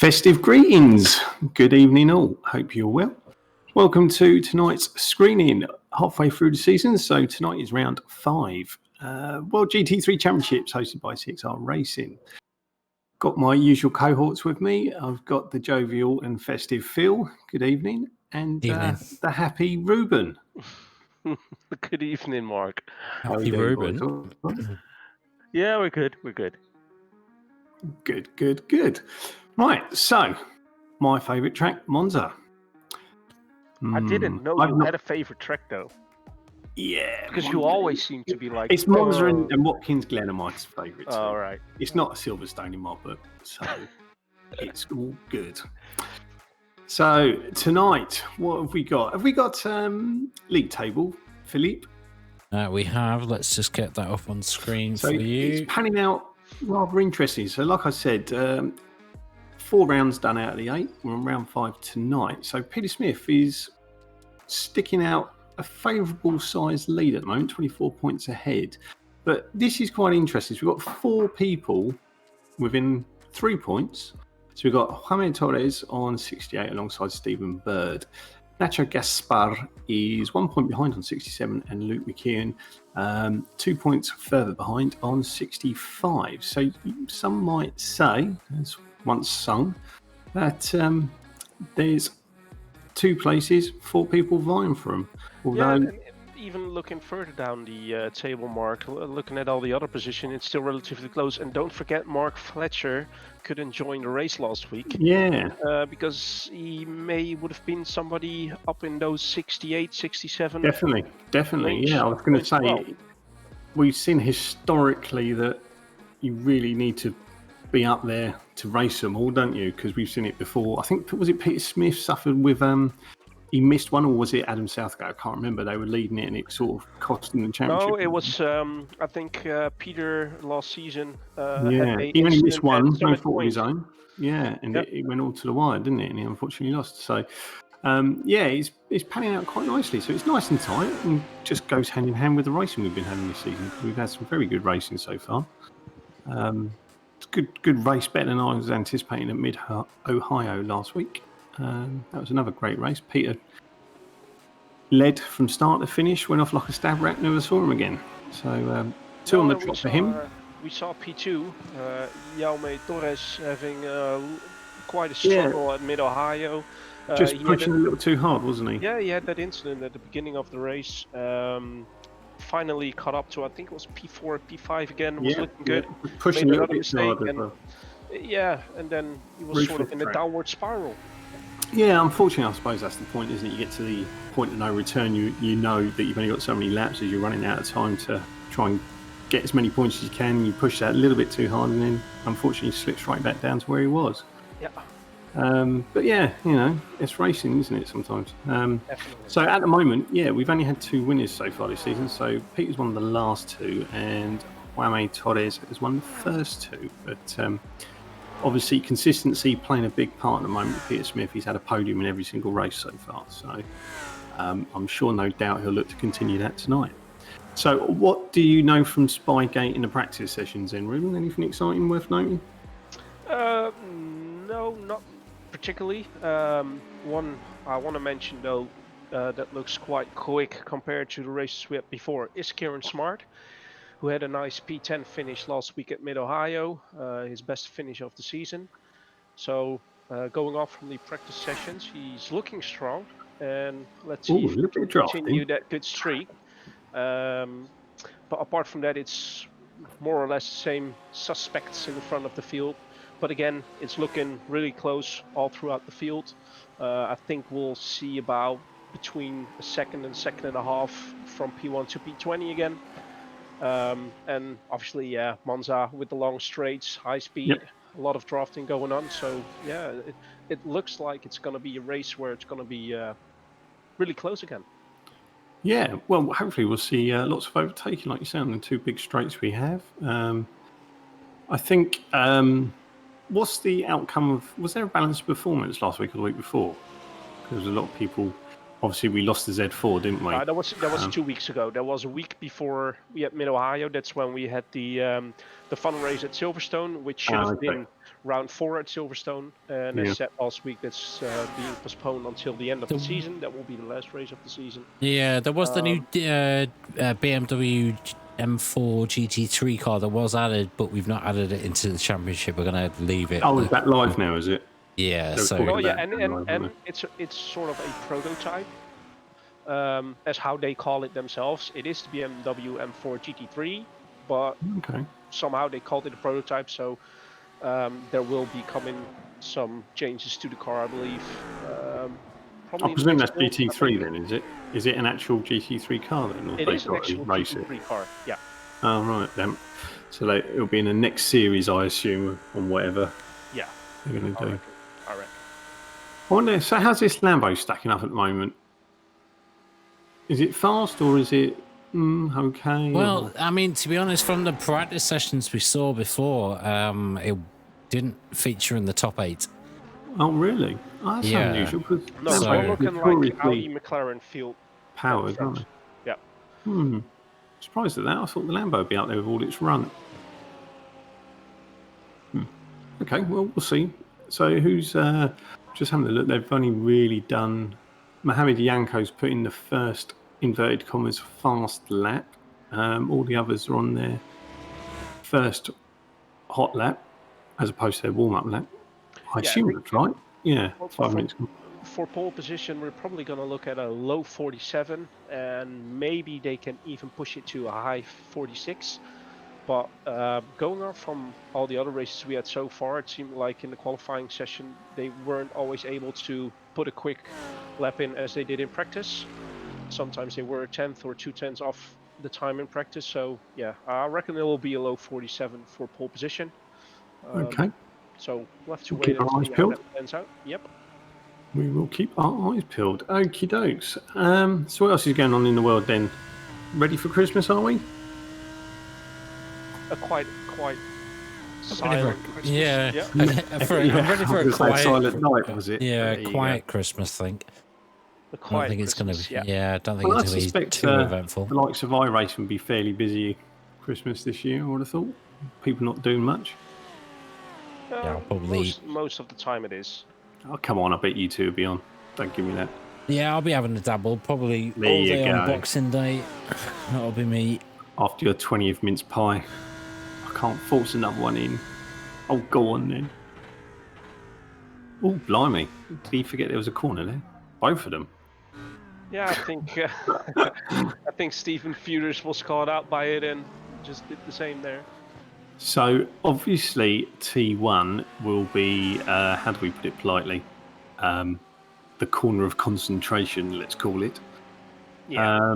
Festive greetings. Good evening all. Hope you're well. Welcome to tonight's screening, halfway through the season. So tonight is round 5. World GT3 Championships hosted by 6R Racing. Got my usual cohorts with me. I've got the jovial and festive Phil. Good evening. And the happy Ruben. Good evening, Mark. Happy Ruben. Yeah, we're good. We're good. Good. Right, so my favourite track, Monza. I didn't know you had a favourite track, though. Yeah. Because you always seem to be like... It's Monza and Watkins Glen are my favourite too. Oh, right. It's not a Silverstone in my book, so it's all good. So tonight, what have we got? Have we got league table, Philippe? We have. Let's just get that up on screen for you. It's panning out rather interesting. So like I said, 4 rounds done out of the 8. We're on round 5 tonight. So Peter Smith is sticking out a favourable sized lead at the moment, 24 points ahead. But this is quite interesting. So we've got 4 people within 3 points. So we've got Jaime Torres on 68 alongside Stephen Bird. Nacho Gaspar is 1 point behind on 67, and Luke McKeon 2 points further behind on 65. So some might say, as once sung, that there's 2 places, 4 people vying for them. Although, yeah, even looking further down the table, Mark, looking at all the other positions, it's still relatively close. And don't forget, Mark Fletcher couldn't join the race last week. Yeah. Because he would have been somebody up in those 68, 67. Definitely. Yeah, I was going to say, we've seen historically that you really need to be up there to race them all, don't you? Because we've seen it before. I think, was it Peter Smith suffered with... he missed one, or was it Adam Southgate? I can't remember. They were leading it and it sort of cost him the championship. No, it was, I think, Peter last season. He only missed one, no fault of his own. Yeah, and it went all to the wire, didn't it? And he unfortunately lost. So, it's panning out quite nicely. So it's nice and tight and just goes hand in hand with the racing we've been having this season. We've had some very good racing so far. It's good race, better than I was anticipating at Mid-Ohio last week. That was another great race. Peter led from start to finish, went off like a stab rack, never saw him again. So 2 on the trot for him. We saw P2, Jaume Torres having quite a struggle at Mid-Ohio. Just pushing a little too hard, wasn't he? Yeah, he had that incident at the beginning of the race. Finally caught up to, I think it was P4, P5 again. Was looking good. Pushing a little bit harder. And then he was sort of in a downward spiral. Yeah, unfortunately, I suppose that's the point, isn't it? You get to the point of no return. You know that you've only got so many laps as you're running out of time to try and get as many points as you can. You push that a little bit too hard, and then unfortunately slips right back down to where he was. Yeah. But yeah, it's racing, isn't it? Sometimes. So at the moment, we've only had 2 winners so far this season. So Peter's won the last 2, and Jaime Torres has won the first 2. But obviously, consistency playing a big part at the moment with Peter Smith. He's had a podium in every single race so far. So I'm sure, no doubt, he'll look to continue that tonight. So what do you know from Spygate in the practice sessions then, Ruben? Anything exciting worth noting? No, not particularly. One I want to mention, though, that looks quite quick compared to the races we had before is Kieran Smart, who had a nice P10 finish last week at Mid-Ohio, his best finish of the season. So going off from the practice sessions, he's looking strong, and let's see if he can continue that good streak. But apart from that, it's more or less the same suspects in the front of the field. But again, it's looking really close all throughout the field. I think we'll see about between a second and second and a half from P1 to P20 again. And obviously, Monza with the long straights, high speed, a lot of drafting going on. So, it looks like it's going to be a race where it's going to be really close again. Yeah, well, hopefully we'll see lots of overtaking, like you said, on the 2 big straights we have. I think, what's the outcome of... Was there a balanced performance last week or the week before? Because a lot of people obviously we lost the Z4, didn't we? That was 2 weeks ago. That was a week before we had Mid Ohio. That's when we had the fun race at Silverstone, which should have been round 4 at Silverstone. And as said last week, that's being postponed until the end of the season. That will be the last race of the season. Yeah, there was the new BMW M4 GT3 car that was added, but we've not added it into the championship. We're going to leave it. Oh, is that live now, is it? Yeah, and it's sort of a prototype. As how they call it themselves. It is the BMW M4 GT3, but somehow they called it a prototype, so there will be coming some changes to the car, I believe. I presume that's GT3 then, is it? Is it an actual GT3 car then? Or it is an actual GT3 car, yeah. Oh, right, then. So it'll be in the next series, I assume, on whatever they're going to do. I reckon. I wonder, so how's this Lambo stacking up at the moment? Is it fast or is it okay? Well, I mean, to be honest, from the practice sessions we saw before, it didn't feature in the top 8. Oh, really? Oh, that's unusual. No, it's more looking like Audi McLaren field powered, aren't they? Yeah. Surprised at that. I thought the Lambo would be out there with all its run. Okay, well, we'll see. So who's just having a look? They've only really done. Mohamed Yanko's put in the first inverted commas fast lap. All the others are on their first hot lap as opposed to their warm-up lap. I assume that's right. Yeah, 5 minutes. For pole position, we're probably going to look at a low 47, and maybe they can even push it to a high 46. But going on from all the other races we had so far, it seemed like in the qualifying session they weren't always able to put a quick lap in as they did in practice. Sometimes they were a 10th or 2/10 off the time in practice. So yeah, I reckon it will be a low 47 for pole position. Okay. So we'll have to wait and see how that pans out. Yep. We will keep our eyes peeled. Okie dokes. So what else is going on in the world then? Ready for Christmas, are we? Quite silent Christmas. Yeah. I'm ready for a quiet silent night, was it? Yeah, quiet Christmas, I think. I don't think it's going to be. Yeah, I don't think it's going to be too eventful. The likes of iRacing will be fairly busy Christmas this year, I would have thought. People not doing much. Yeah, probably. Most of the time it is. Oh, come on, I bet you two will be on. Don't give me that. Yeah, I'll be having a dabble. Probably there all day on Boxing Day. That'll be me. After your 20th mince pie. I can't force another one in. Oh, go on then. Oh, blimey. Did he forget there was a corner there? Both of them. Yeah, I think Stephen Feuders was caught out by it and just did the same there. So, obviously, T1 will be, how do we put it politely? The corner of concentration, let's call it. Yeah.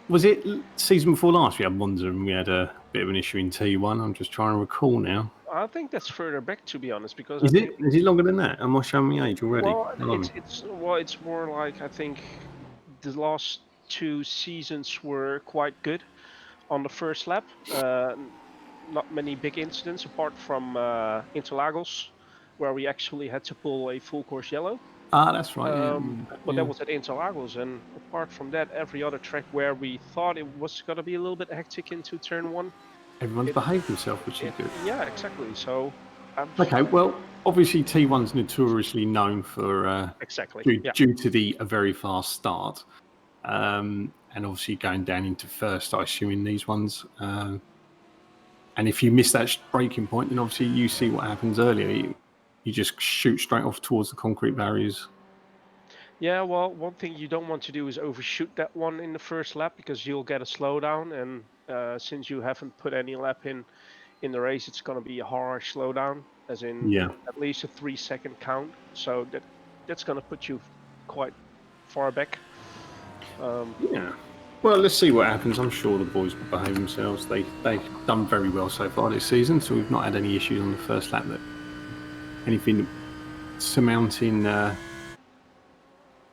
Was it season before last we had Monza and we had a bit of an issue in T1? I'm just trying to recall now. I think that's further back, to be honest, because is it longer than that? Am I showing my age already? Well, it's more like I think the last 2 seasons were quite good on the first lap. Not many big incidents apart from Interlagos, where we actually had to pull a full course yellow. Ah, that's right. But that was at Interlagos, and apart from that, every other track where we thought it was going to be a little bit hectic into turn 1, everyone's behaved themselves, which is good. Yeah, exactly. So. Okay, well, obviously T1's notoriously known for due to a very fast start, and obviously going down into first, I assume in these ones. And if you miss that breaking point, then obviously you see what happens earlier. You just shoot straight off towards the concrete barriers. Yeah, well, one thing you don't want to do is overshoot that one in the first lap because you'll get a slowdown. And since you haven't put any lap in the race, it's going to be a harsh slowdown, as in at least a 3-second count. So that's going to put you quite far back. Yeah. Well, let's see what happens. I'm sure the boys will behave themselves. They've done very well so far this season, so we've not had any issues on the first lap that anything surmounting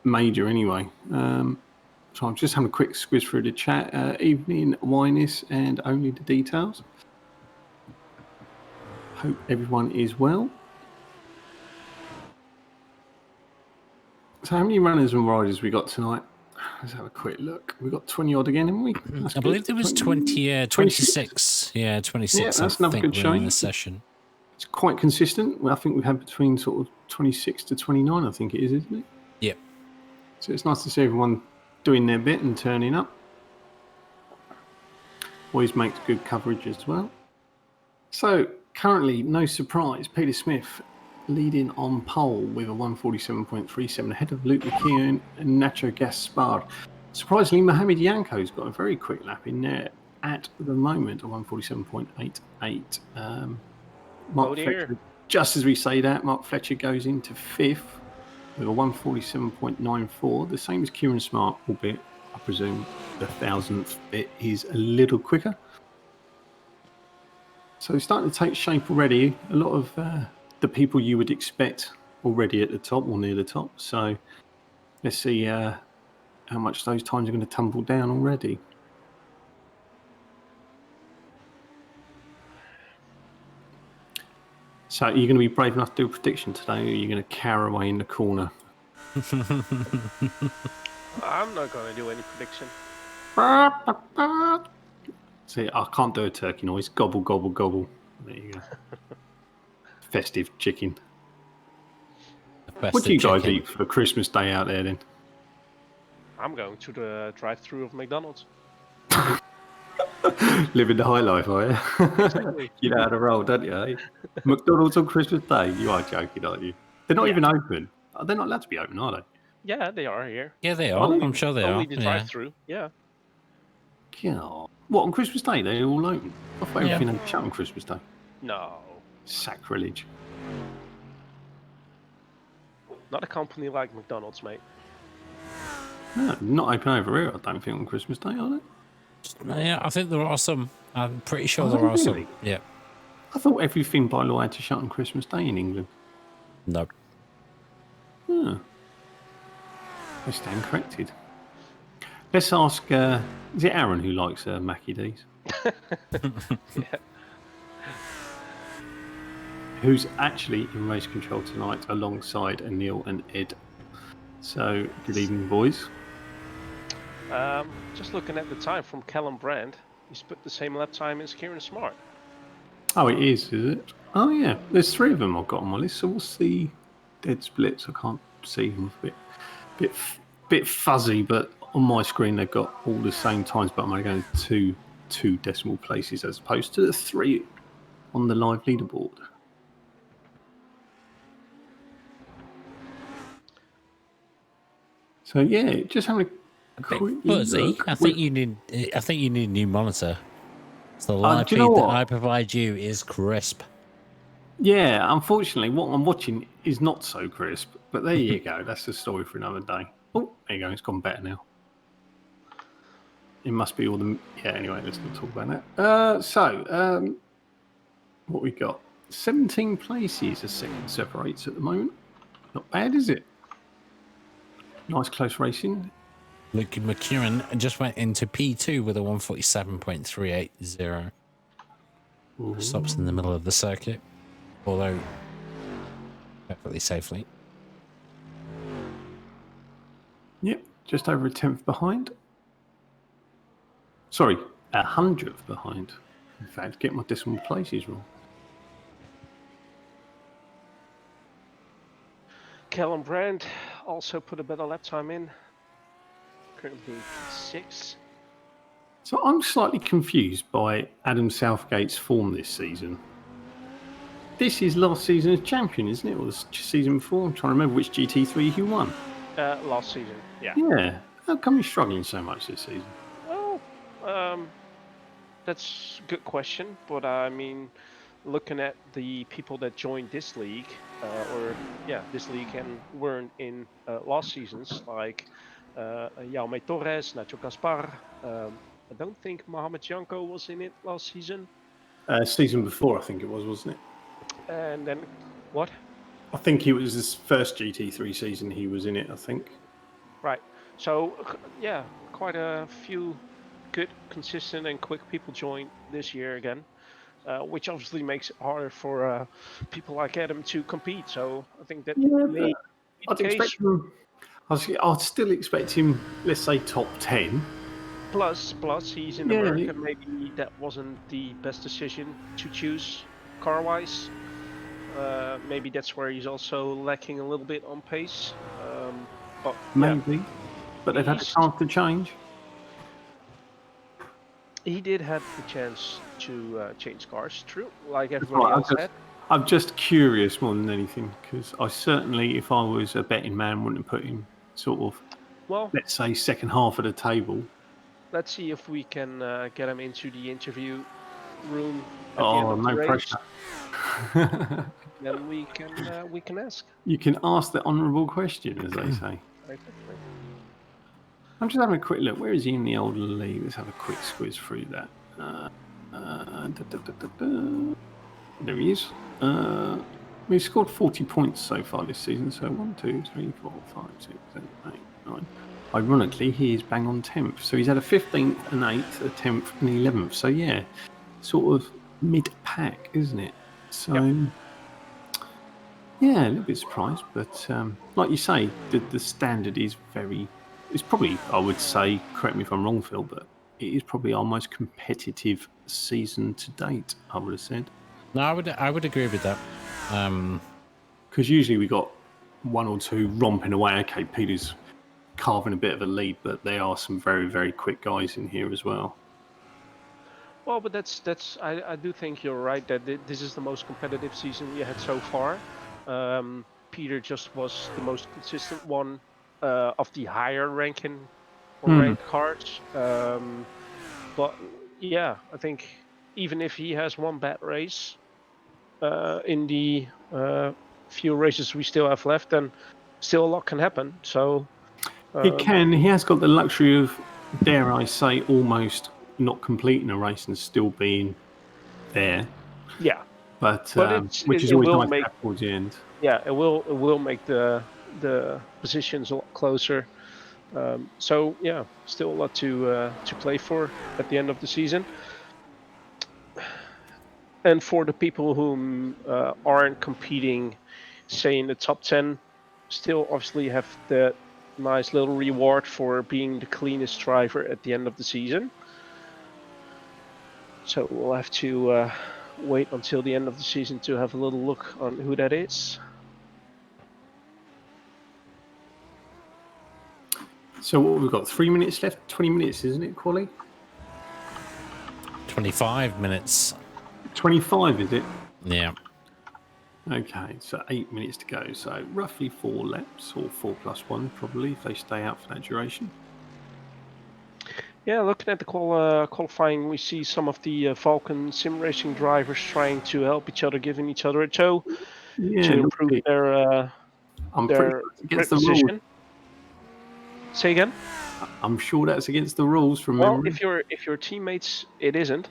major anyway. So I'm just having a quick squiz through the chat. Evening, Winus, and only the details. Hope everyone is well. So how many runners and riders we got tonight? Let's have a quick look. We got 20 odd again, haven't we? That's I good. believe there was 26. Yeah, 26. Yeah, that's I another think good were in showing. the session. It's quite consistent. Well, I think we've had between sort of 26 to 29, I think it is, isn't it? Yep. So it's nice to see everyone doing their bit and turning up. Always makes good coverage as well. So currently, no surprise, Peter Smith leading on pole with a 147.37 ahead of Luke McKeown and Nacho Gaspard. Surprisingly, Mohamed Yanko's got a very quick lap in there at the moment, a 147.88. Mark Fletcher, just as we say that, Mark Fletcher goes into fifth with a 147.94, the same as Kieran Smart, albeit I presume the 1,000th bit is a little quicker. So it's starting to take shape already. A lot of the people you would expect already at the top or near the top. So let's see how much those times are going to tumble down already. So are you going to be brave enough to do a prediction today, or are you going to cower away in the corner? I'm not going to do any prediction. See, I can't do a turkey noise. Gobble, gobble, gobble. There you go. Festive chicken. What do you guys eat for Christmas Day out there then? I'm going to the drive-through of McDonald's. Living the high life, are you? Exactly. You know how to roll, don't you? Eh? McDonald's on Christmas Day. You are joking, aren't you? They're not even open. They're not allowed to be open, are they? Yeah, they are here. Yeah, they are. I'm sure they are. Only the drive-through. Yeah. God. What, on Christmas Day? They're all open? I thought everything had shut on Christmas Day. No. Sacrilege. Not a company like McDonald's, mate. No, not open over here, I don't think, on Christmas Day, are they? Yeah, I think there are some. I'm pretty sure there are some. Yeah. I thought everything by law had to shut on Christmas Day in England. No. I stand corrected. Let's ask, is it Aaron who likes Mackie D's? Yeah. Who's actually in race control tonight alongside Anil and Ed. So, good evening, boys. Just looking at the time from Callum Brand, he's put the same lap time as Kieran Smart. Oh, it is it? Oh, yeah. There's three of them I've got on my list. So what's the dead splits? I can't see them. Bit fuzzy, but on my screen they've got all the same times, but I'm only going two decimal places as opposed to the three on the live leaderboard. So yeah, just having a quick look. I think you need a new monitor. So the live feed that I provide you is crisp. Yeah, unfortunately, what I'm watching is not so crisp. But there you go. That's the story for another day. Oh, there you go. It's gone better now. It must be all the... Yeah, anyway, let's not talk about that. What we got? 17 places a second separates at the moment. Not bad, is it? Nice close racing. Luke McKeown just went into P2 with a 147.380. Stops in the middle of the circuit, although perfectly safely. Yep, just over a 10th behind. Sorry, 100th behind. In fact, get my decimal places wrong. Callum Brand also put a better lap time in. Currently 6. So I'm slightly confused by Adam Southgate's form this season. This is last season as champion, isn't it? Or the season before? I'm trying to remember which GT3 he won. Last season, yeah. Yeah. How come he's struggling so much this season? Well, that's a good question. But I mean, looking at the people that joined this league, this league and weren't in last seasons, like Jaume Torres, Nacho Gaspar. I don't think Mohamed Janko was in it last season. Season before, I think it was, wasn't it? And then, what? I think it was his first GT3 season he was in it, I think. Right. So, yeah, quite a few good, consistent and quick people joined this year again, which obviously makes it harder for people like Adam to compete. So I think that may be the case. I'd still expect him, let's say, top 10. Plus, he's in Yeah. America. Maybe that wasn't the best decision to choose car-wise. Maybe that's where he's also lacking a little bit on pace. But yeah, Maybe. But they've had a he's chance to change. he did have the chance to change cars. True, like That's everybody right, else had. I'm just curious more than anything, because I certainly, if I was a betting man, wouldn't have put him sort of, Well, let's say, second half of the table. let's see if we can get him into the interview room at the Oh, end of the no race. pressure. Then we can ask. You can ask the honourable question, as they say. Exactly. I'm just having a quick look. Where is he in the old league? Let's have a quick squiz through that. There he is. We've scored 40 points so far this season. So 1, 2, 3, 4, 5, 6, 7, 8, 9. Ironically, he is bang on 10th. So he's had a 15th, an 8th, a 10th, and 11th. So yeah, sort of mid-pack, isn't it? So yeah, a little bit surprised. But like you say, the standard is very... It's probably, I would say, correct me if I'm wrong, Phil, but it is probably our most competitive season to date, I would have said. No, I would agree with that. Because usually we got one or two romping away. Okay, Peter's carving a bit of a lead, but there are some very, very quick guys in here as well. Well, but that's I do think you're right that this is the most competitive season we had so far. Peter just was the most consistent one of the higher ranking or ranked cards. But yeah, I think even if he has one bad race in the few races we still have left, then still a lot can happen. So He can. He has got the luxury of, dare I say, almost not completing a race and still being there. Yeah, but which is it always will nice make towards the end. Yeah, it will make the positions a lot closer. So yeah, still a lot to play for at the end of the season. And for the people who aren't competing, say in the top 10, still obviously have that nice little reward for being the cleanest driver at the end of the season. So we'll have to wait until the end of the season to have a little look on who that is. So what we've got, 3 minutes left, 20 minutes, isn't it, Quali? 25 minutes. 25, is it? Yeah. Okay, so 8 minutes to go. So roughly 4 laps, or 4+1 probably, if they stay out for that duration. Yeah, looking at the qualifying, we see some of the Falcon sim racing drivers trying to help each other, giving each other a tow to improve their against the position. rules. Say again? I'm sure that's against the rules from Well, memory. if your teammates, it isn't.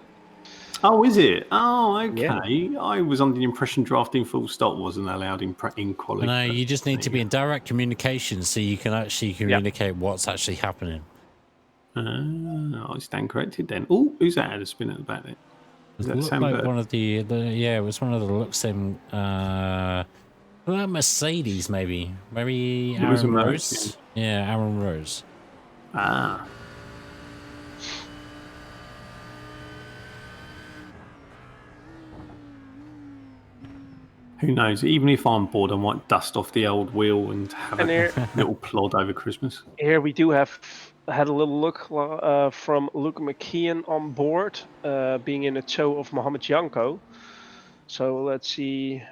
Oh, is it? Oh, okay. Yeah. I was under the impression drafting full stop wasn't allowed in quality. No, you just need to be in direct communication so you can actually communicate what's actually happening. I stand corrected then. Oh, who's that had a spin at the back there? It looked like one of the it was one of the Luxem Mercedes maybe Aaron Rose. Yeah, Aaron Rose. Ah. Who knows? Even if I'm bored, I might dust off the old wheel and have a little plod over Christmas. Here we do had a little look from Luke McKeon on board, being in a tow of Mohamed Janko. So let's see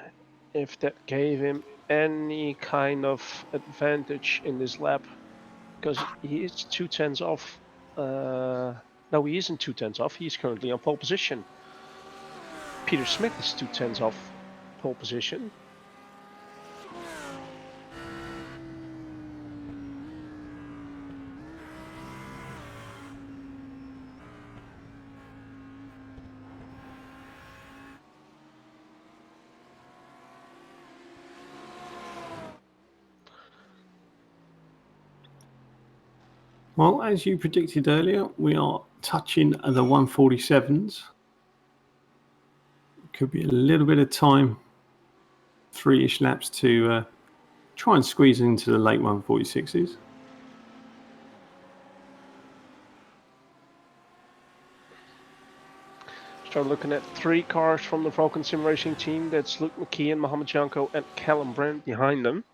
if that gave him any kind of advantage in this lap, because he is 2/10 off. No, he isn't 2/10 off. He's currently on pole position. Peter Smith is 2/10 off pole position. Well, as you predicted earlier, we are touching the 147s. Could be a little bit of time, 3-ish laps to Try and squeeze into the late 146s. Start looking at 3 cars from the Vulcan Sim Racing team. That's Luke McKeon, Mohamed Janko, and Callum Brandt behind them.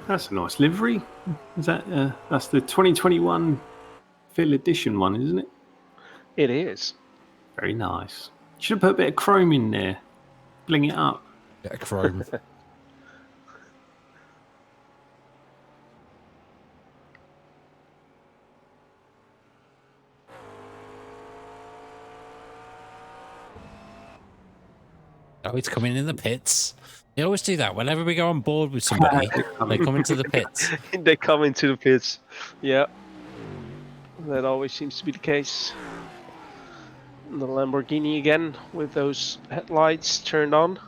That's a nice livery. Is that that's the 2021 Phil Edition one, isn't it? It is. Very nice. Should have put a bit of chrome in there. Bling it up. Bit of chrome. Oh, it's coming in the pits. They always do that. Whenever we go on board with somebody, they come into the pits. They come into the pits. Yeah. That always seems to be the case. The Lamborghini again with those headlights turned on.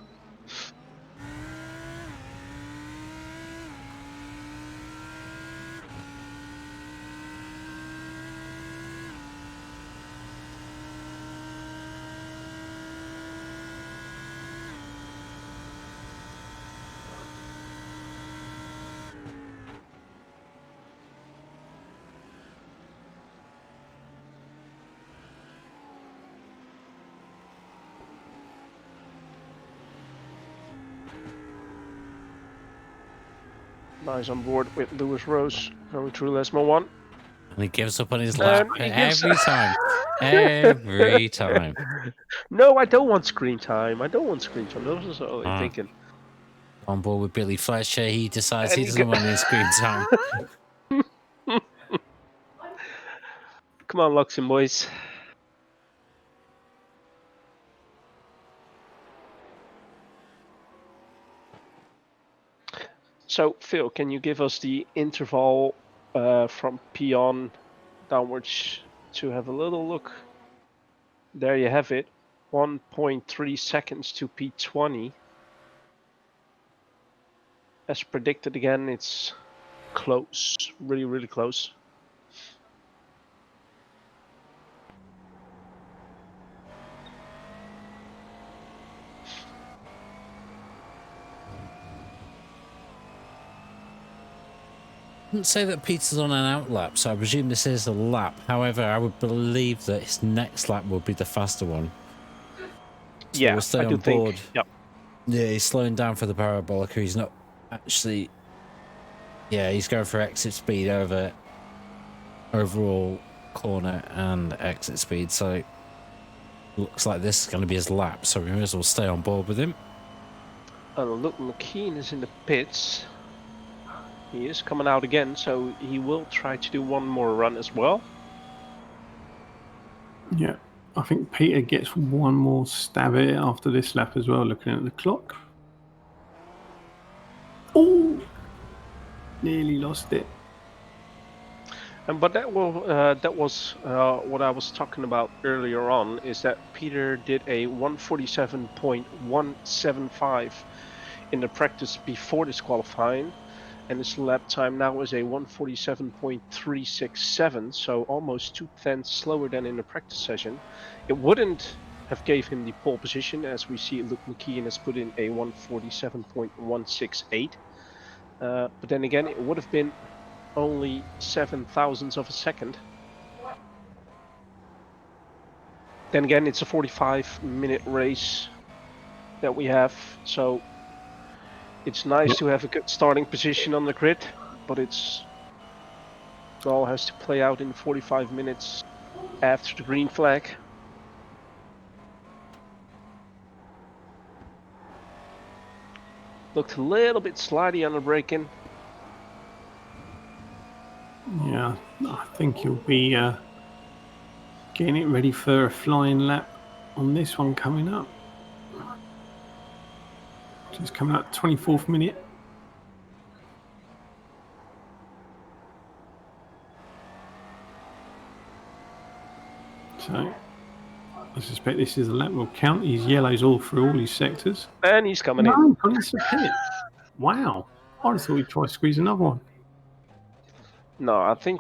Nice on board with Lewis Rose going through Lesmo 1. And he gives up on his lap he gives- every time. Every time. No, I don't want screen time. I don't want screen time. That was what I'm thinking. On board with Billy Fletcher, he decides And he he doesn't go- want any screen time. Come on, Luxem boys. So, Phil, can you give us the interval from P1 downwards to have a little look? There you have it. 1.3 seconds to P20. As predicted again, it's close. Really, really close. Didn't say that Peter's on an out lap, so I presume this is a lap. However, I would believe that his next lap will be the faster one. So Yeah, we'll stay I do on board. think. Yep. Yeah, he's slowing down for the parabolic. He's not actually. Yeah, he's going for exit speed over overall corner and exit speed. So looks like this is going to be his lap. So we may as well stay on board with him. Luke McKean is in the pits. He is coming out again, so he will try to do one more run as well. Yeah, I think Peter gets one more stab at it after this lap as well, looking at the clock. Oh! Nearly lost it. But that was what I was talking about earlier on, is that Peter did a 147.175 in the practice before this qualifying, and his lap time now is a 147.367, so almost 2/10 slower than in the practice session. It wouldn't have gave him the pole position, as we see Luke McKeon has put in a 147.168. But then again, it would have been only 0.007 of a second. Then again, it's a 45-minute race that we have, so it's nice to have a good starting position on the grid, but it all has to play out in 45 minutes after the green flag. Looked a little bit slidey on the braking. Yeah, I think he'll be getting it ready for a flying lap on this one coming up. Just coming up 24th minute. So I suspect this is the lap. Will count his yellows all through all his sectors. And he's coming in. No, gone into the pit. Wow. I thought he'd try to squeeze another one. No, I think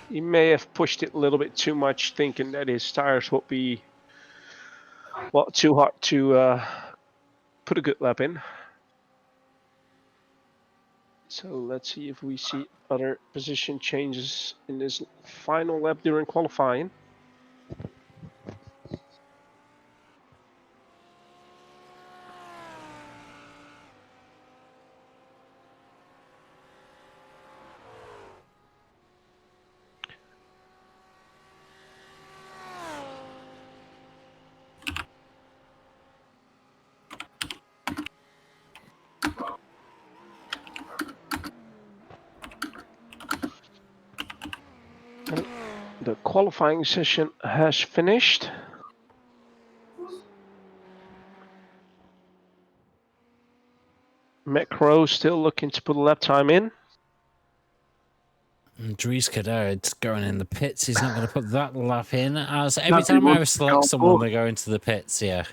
he may have pushed it a little bit too much, thinking that his tires would be too hot to put a good lap in. So let's see if we see other position changes in this final lap during qualifying. The qualifying session has finished. Macro still looking to put a lap time in. Dries Cadet's going in the pits. He's not going to put that lap in. As every Nobody time I wants to select go someone, forward. they go into the pits. Yeah.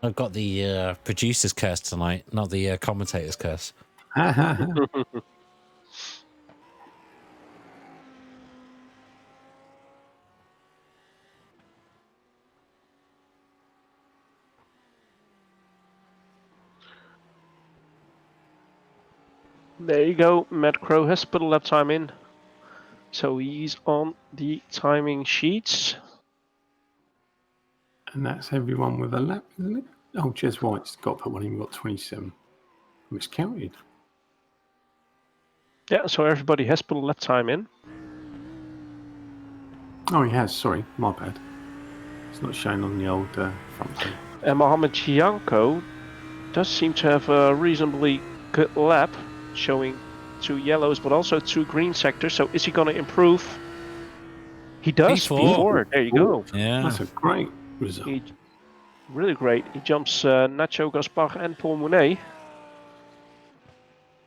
I've got the producer's curse tonight, not the commentator's curse. There you go. Matt Crow has put a lap time in. So he's on the timing sheets. And that's everyone with a lap, isn't it? Oh, Jez White's got to put one in. Got 27. Miscounted. Yeah, so everybody has put a lap time in. Oh, he has. Sorry, my bad. It's not shown on the old front page. And Mohamed Gianco does seem to have a reasonably good lap, showing 2 yellows but also 2 green sectors. So is he going to improve? He does. P4. There you go. Yeah. That's a great result. Really great. He jumps Nacho Gaspar and Paul Mounet.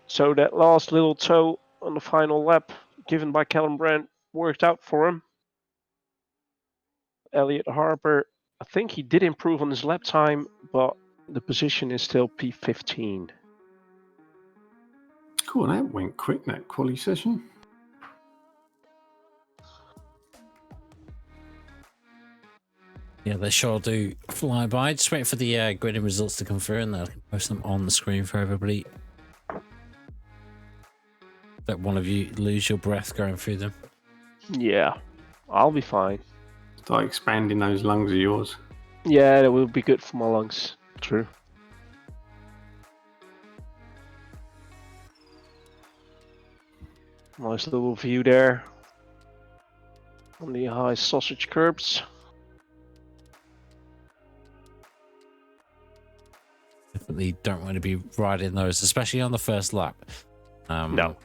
So that last little toe on the final lap given by Callum Brandt worked out for him. Elliot Harper, I think he did improve on his lap time, but the position is still P15. Cool, that went quick, that quali session. Yeah, they sure do fly by. Just wait for the grading results to come through and they'll post them on the screen for everybody. Don't one of you lose your breath going through them. Yeah, I'll be fine. Start expanding those lungs of yours. Yeah, that will be good for my lungs. True. Nice little view there on the high sausage curbs. Definitely don't want to be riding those, especially on the first lap. No.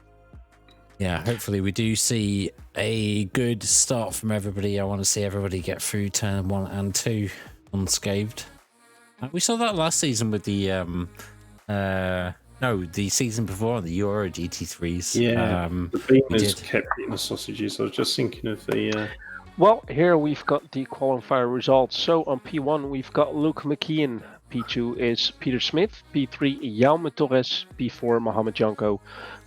Yeah, hopefully we do see a good start from everybody. I want to see everybody get through turn 1 and 2 unscathed. We saw that last season with the the season before, the Euro GT3s. Yeah, the Beamers kept eating the sausages. I was just thinking of the... Well, here we've got the qualifier results. So on P1 we've got Luke McKeon. P2 is Peter Smith. P3 Jaume Torres. P4 Mohamed Janko.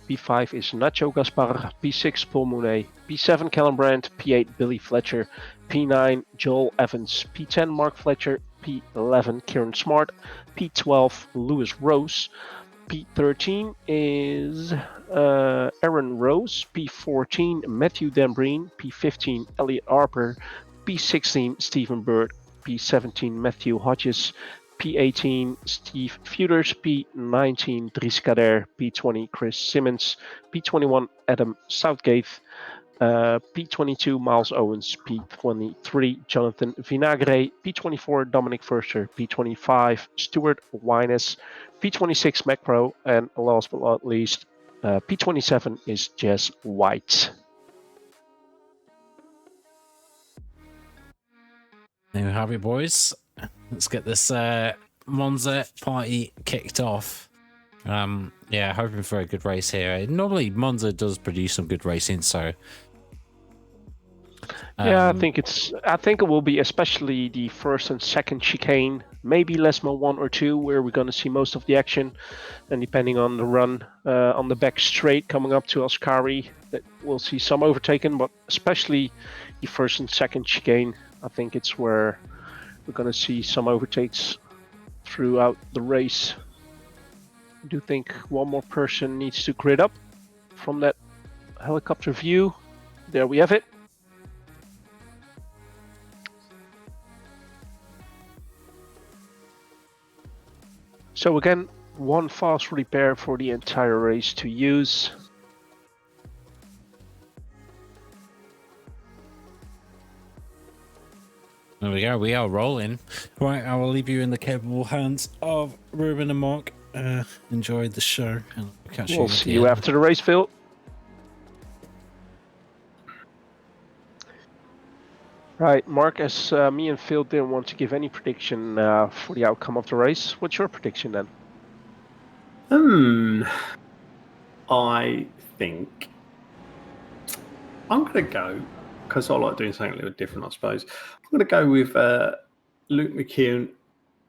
P5 is Nacho Gaspar. P6 Paul Mounet. P7 Callum Brandt. P8 Billy Fletcher. P9 Joel Evans. P10 Mark Fletcher. P11 Kieran Smart. P12 Lewis Rose. P13 is Aaron Rose. P14 Matthew Dambreen. P15 Elliot Harper. P16 Stephen Bird. P17 Matthew Hodges. P18 Steve Feuders. P19 Dries Kader. P20 Chris Simmons. P21 Adam Southgate. P22 Miles Owens. P23 Jonathan Vinagre. P24 Dominic Furster. P25 Stuart Wines. P26 Macpro, and last but not least, P27 is Jez White. There we have it, boys. Let's get this Monza party kicked off. Yeah, hoping for a good race here. Normally, Monza does produce some good racing, so Yeah, I think it will be especially the first and second chicane, maybe Lesmo 1 or 2, where we're going to see most of the action. And depending on the run on the back straight coming up to Ascari, that we'll see some overtaken, but especially the first and second chicane, I think it's where we're going to see some overtakes throughout the race. I do think one more person needs to grid up from that helicopter view. There we have it. So again, one fast repair for the entire race to use. There we go. We are rolling. Right, I will leave you in the capable hands of Ruben and Mark. Enjoy the show, and we'll catch We'll you. see you after the race, Phil. Right, Mark, as me and Phil didn't want to give any prediction for the outcome of the race, what's your prediction then? I think I'm going to go, because I like doing something a little different, I suppose. I'm going to go with Luke McKeown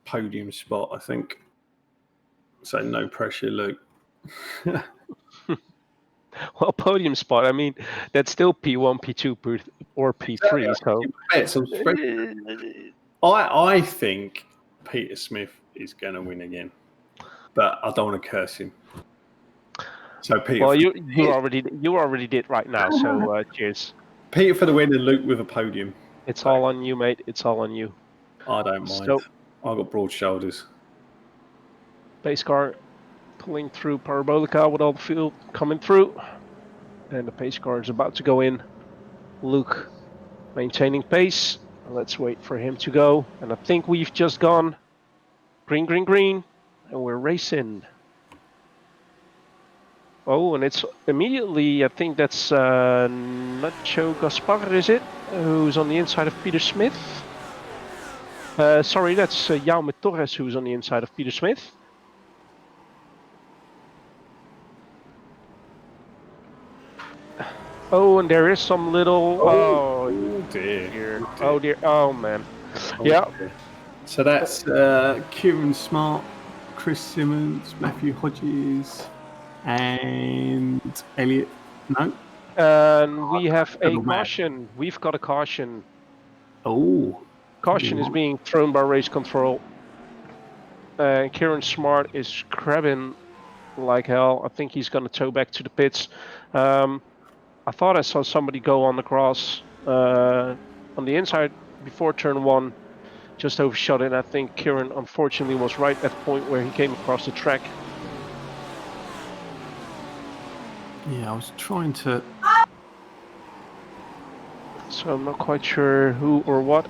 podium spot, I think. So no pressure, Luke. Well, podium spot, I mean, that's still P1, P2, or P3, so... I think Peter Smith is going to win again, but I don't want to curse him. So Peter, well, you already did right now. So cheers. Peter for the win and Luke with a podium. It's all on you, mate. It's all on you. I don't mind. So, I've got broad shoulders. Pace car pulling through Parabolica with all the field coming through, and the pace car is about to go in. Luke maintaining pace. Let's wait for him to go. And I think we've just gone green, green, green, and we're racing. Oh, and it's immediately, I think that's Nacho Gaspar, is it? Who's on the inside of Peter Smith. Sorry, that's Jaume Torres, who's on the inside of Peter Smith. Oh, and there is some little... Oh dear. Oh dear. Oh man. Yeah. Dear. So that's Kieran Smart, Chris Simmons, Matthew Hodges, and Elliot. No. And we have a caution. We've got a caution. Oh. Caution is being thrown by race control. Kieran Smart is grabbing like hell. I think he's going to tow back to the pits. I thought I saw somebody go on the cross on the inside before turn 1. Just overshot it. I think Kieran, unfortunately, was right at the point where he came across the track. Yeah, I was trying to... So I'm not quite sure who or what.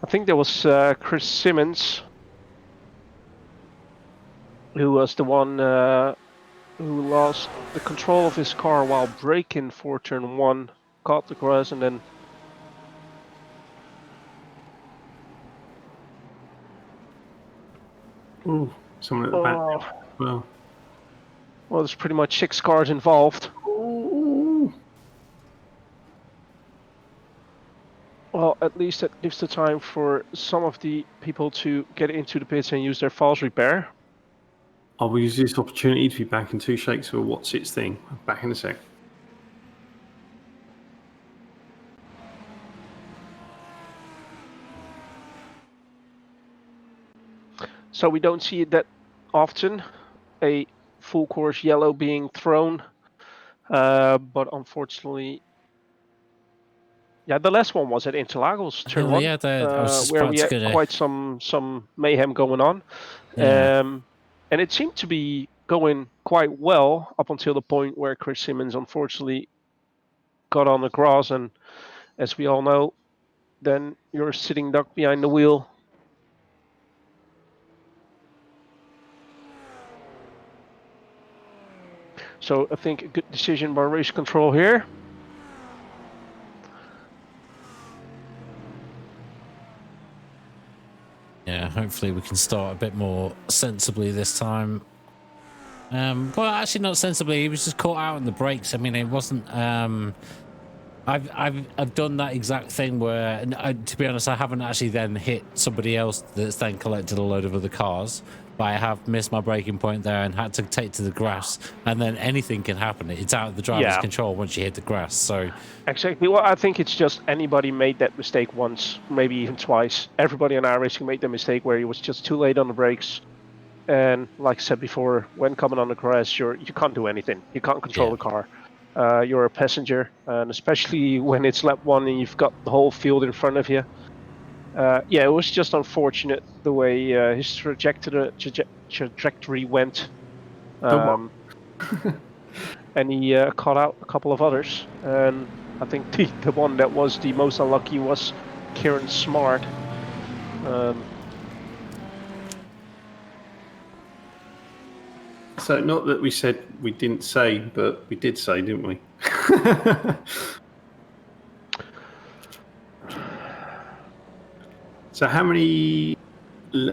I think there was Chris Simmons, who was the one who lost the control of his car while braking for turn 1, caught the grass, and then... Ooh, someone at the back. Well, there's pretty much 6 cars involved. Ooh. Well, at least that gives the time for some of the people to get into the pits and use their false repair. I will use this opportunity to be back in 2 shakes for a what's its thing. Back in a sec. So we don't see it that often, a full course yellow being thrown, but unfortunately, yeah, the last one was at Interlagos turn 1, where we had quite some mayhem going on, and it seemed to be going quite well up until the point where Chris Simmons unfortunately got on the grass, and as we all know, then you're sitting duck behind the wheel. So I think a good decision by race control here. Yeah, hopefully we can start a bit more sensibly this time. Well, actually not sensibly. He was just caught out on the brakes. I mean, it wasn't. I've done that exact thing where, to be honest, I haven't actually then hit somebody else that's then collected a load of other cars, but I have missed my braking point there and had to take to the grass, and then anything can happen. It's out of the driver's control once you hit the grass. So exactly. Well, I think it's just anybody made that mistake once, maybe even twice. Everybody in iRacing made the mistake where he was just too late on the brakes. And like I said before, when coming on the grass, you can't do anything. You can't control the car. You're a passenger, and especially when it's lap one and you've got the whole field in front of you. It was just unfortunate the way his trajectory went. And he caught out a couple of others. And I think the one that was the most unlucky was Kieran Smart. So not that we said we didn't say, but we did say, didn't we? So how many?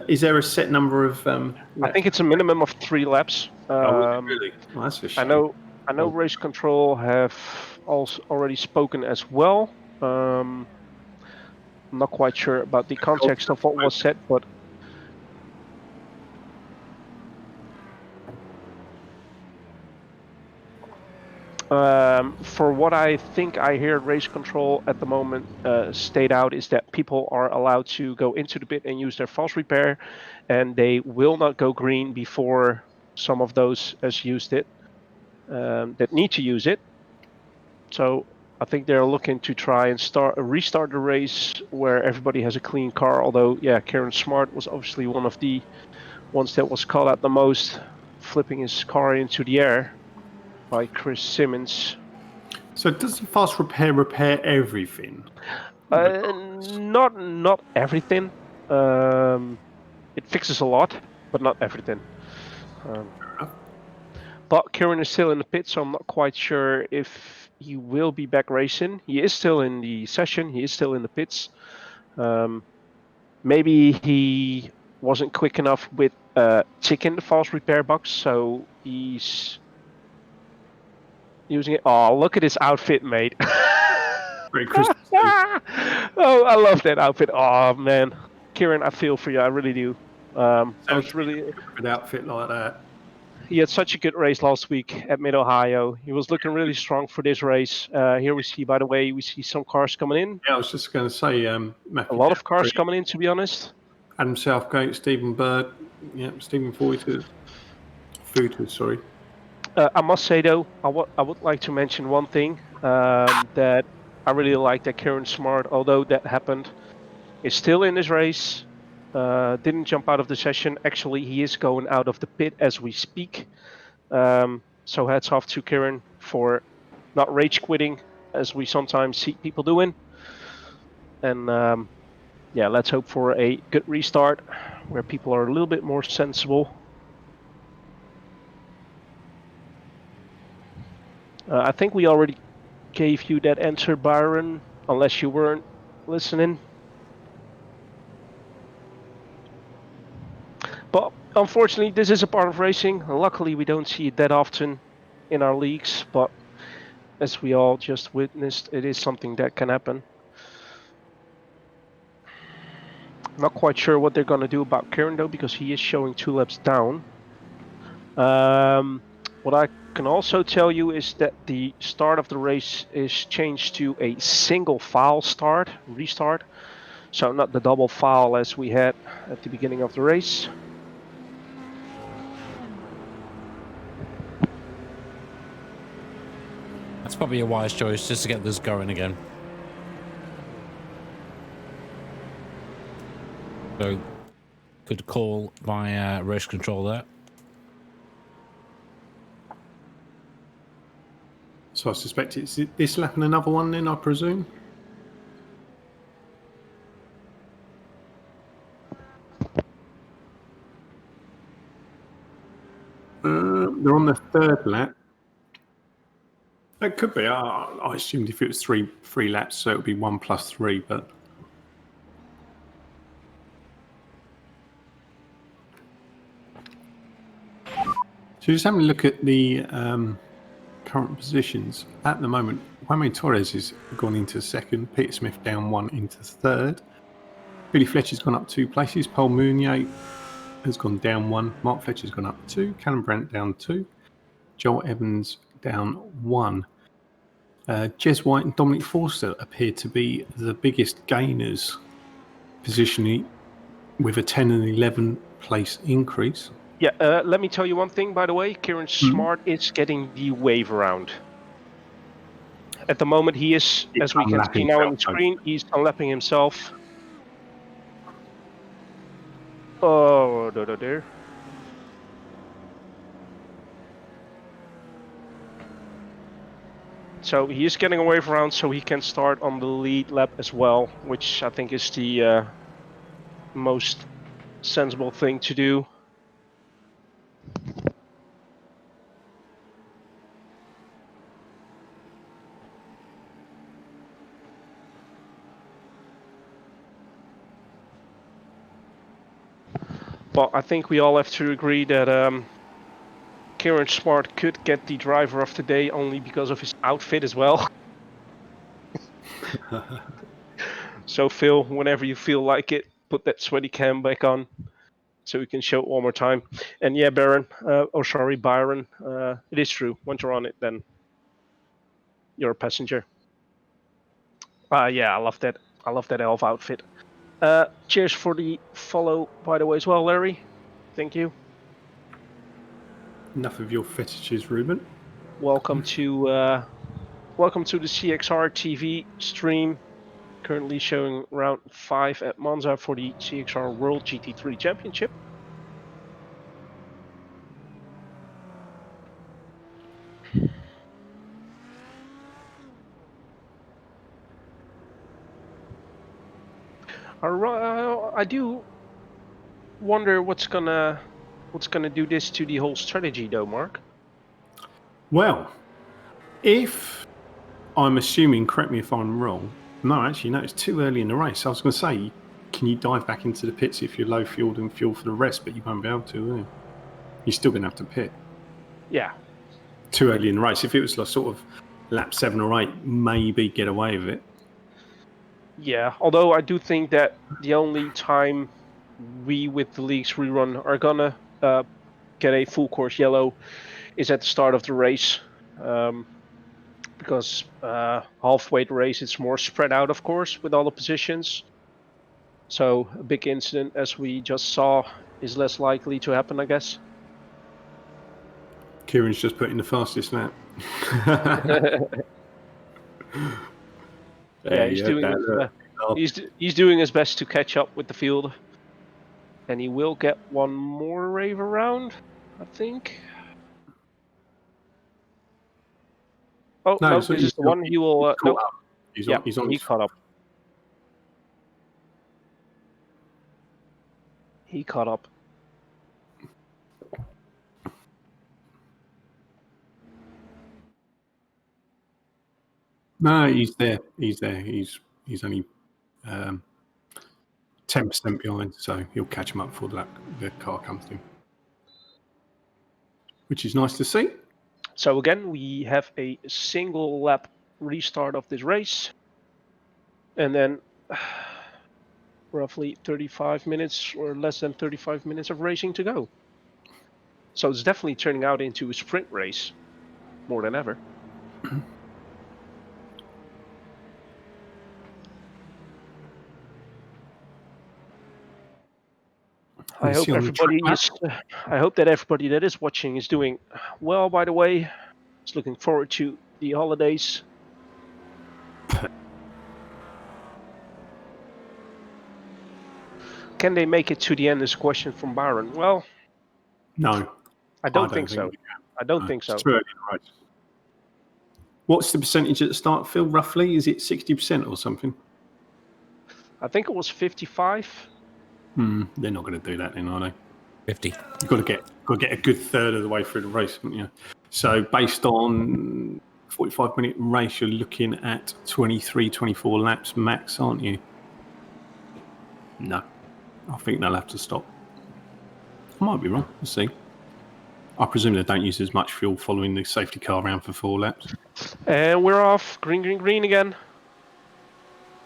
Is there a set number of? I think it's a minimum of 3 laps. Really? Well, that's a shame. I know Race Control have also already spoken as well. I'm not quite sure about the context of what was said, but for what I think I hear Race Control at the moment state out is that people are allowed to go into the pit and use their false repair, and they will not go green before some of those has used it that need to use it. So I think they're looking to try and restart the race where everybody has a clean car. Although, Kieran Smart was obviously one of the ones that was caught out the most, flipping his car into the air by Chris Simmons. So does the fast repair everything? Not everything. It fixes a lot, but not everything. But Kieran is still in the pit, so I'm not quite sure if he will be back racing. He is still in the session. He is still in the pits. Maybe he wasn't quick enough with ticking the fast repair box, so he's using it. Oh, look at his outfit, mate. Very Christmas. Oh, I love that outfit. Oh, man. Kieran, I feel for you. I really do. I was really... An outfit like that. He had such a good race last week at Mid-Ohio. He was looking really strong for this race. Here we see, by the way, we see some cars coming in. Yeah, I was just going to say... a lot of cars coming in, to be honest. Adam Southgate, Stephen Bird, Stephen Foyter, sorry. I must say, though, I would like to mention one thing that I really like that Kieran Smart, although that happened, is still in this race. Didn't jump out of the session. Actually, he is going out of the pit as we speak. So hats off to Kieran for not rage quitting, as we sometimes see people doing. And let's hope for a good restart where people are a little bit more sensible. I think we already gave you that answer, Byron, unless you weren't listening. But unfortunately, this is a part of racing. Luckily, we don't see it that often in our leagues, but as we all just witnessed, it is something that can happen. Not quite sure what they're going to do about Kieran, though, because he is showing 2 laps down. What I can also tell you is that the start of the race is changed to a single file restart. So not the double file as we had at the beginning of the race. That's probably a wise choice, just to get this going again. So, good call by race control there. So I suspect it's this lap and another one then, I presume? They're on the 3rd lap. It could be. I assumed if it was three laps, so it would be 1 + 3, but... So just having a look at the current positions. At the moment, Jaime Torres has gone into second, Peter Smith down 1 into third. Billy Fletcher's gone up 2 places. Paul Mounier has gone down 1. Mark Fletcher's gone up 2. Callum Brandt down 2. Joel Evans down 1. Jez White and Dominic Forster appear to be the biggest gainers, positionally with a 10 and 11 place increase. Yeah, let me tell you one thing, by the way. Kieran Smart is getting the wave around. At the moment, he is, as we can see now on the screen, he's unlapping himself. Oh, there. So he is getting a wave around so he can start on the lead lap as well, which I think is the most sensible thing to do. But I think we all have to agree that Kieran Smart could get the driver of the day only because of his outfit as well. So Phil, whenever you feel like it, put that sweaty cam back on so we can show it one more time. And yeah, Byron, it is true. Once you're on it, then you're a passenger. Yeah, I love that. I love that elf outfit. Cheers for the follow, by the way, as well, Larry. Thank you. Enough of your fetishes, Ruben. Welcome to the CXR TV stream. Currently showing round 5 at Monza for the CXR World GT3 Championship. I do wonder what's gonna do this to the whole strategy, though, Mark. Well, if I'm assuming, correct me if I'm wrong. No, actually, no, it's too early in the race. I was going to say, can you dive back into the pits if you're low fueled and fuel for the rest, but you won't be able to, will you? You're still going to have to pit. Yeah. Too early in the race. If it was like sort of lap 7 or 8, maybe get away with it. Yeah, although I do think that the only time we with the leagues rerun are gonna get a full course yellow is at the start of the race. Because halfway the race it's more spread out, of course, with all the positions. So a big incident, as we just saw, is less likely to happen, I guess. Kieran's just put in the fastest lap. Yeah, he's doing his best to catch up with the field, and he will get one more rave around, I think. Oh no, this is the one he will. No, he's on. He caught up. He caught up. No, he's there. He's there. He's only 10% behind, so he'll catch him up before the car comes in, which is nice to see. So again, we have a single lap restart of this race, and then roughly 35 minutes or less than 35 minutes of racing to go. So it's definitely turning out into a sprint race more than ever. I hope that everybody that is watching is doing well, by the way. Just looking forward to the holidays. Can they make it to the end is a question from Byron. Well, no. I don't think so. I don't think so. It's too early in the race. What's the percentage at the start, Phil, roughly? Is it 60% or something? I think it was 55. They're not going to do that then, are they? 50. You've got to get a good third of the way through the race, haven't you? So based on 45-minute race, you're looking at 23, 24 laps max, aren't you? No. I think they'll have to stop. I might be wrong. We'll see. I presume they don't use as much fuel following the safety car round for 4 laps. And we're off. Green, green, green again.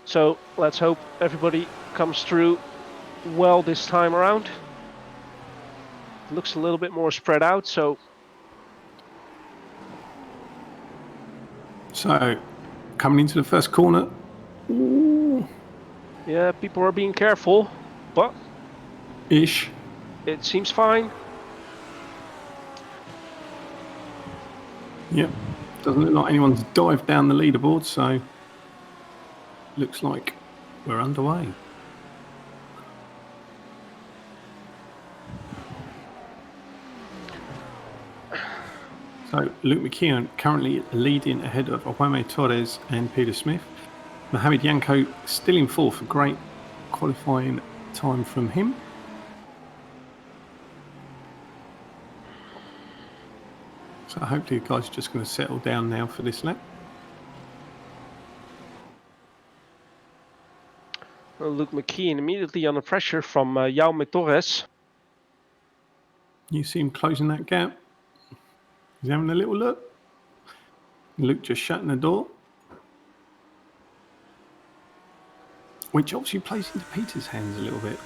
So let's hope everybody comes through well this time around. It looks a little bit more spread out, so coming into the first corner. Ooh. yeah, people are being careful, but Ish. it seems fine. Yep. Doesn't look like anyone's dived down the leaderboard, so looks like we're underway. So Luke McKeon currently leading ahead of Juan Torres and Peter Smith. Mohamed Yanko still in fourth, a great qualifying time from him. So hopefully the guys are just going to settle down now for this lap. Luke McKeon immediately under pressure from Jaume Torres. You see him closing that gap. He's having a little look. Luke just shutting the door. Which obviously plays into Peter's hands a little bit.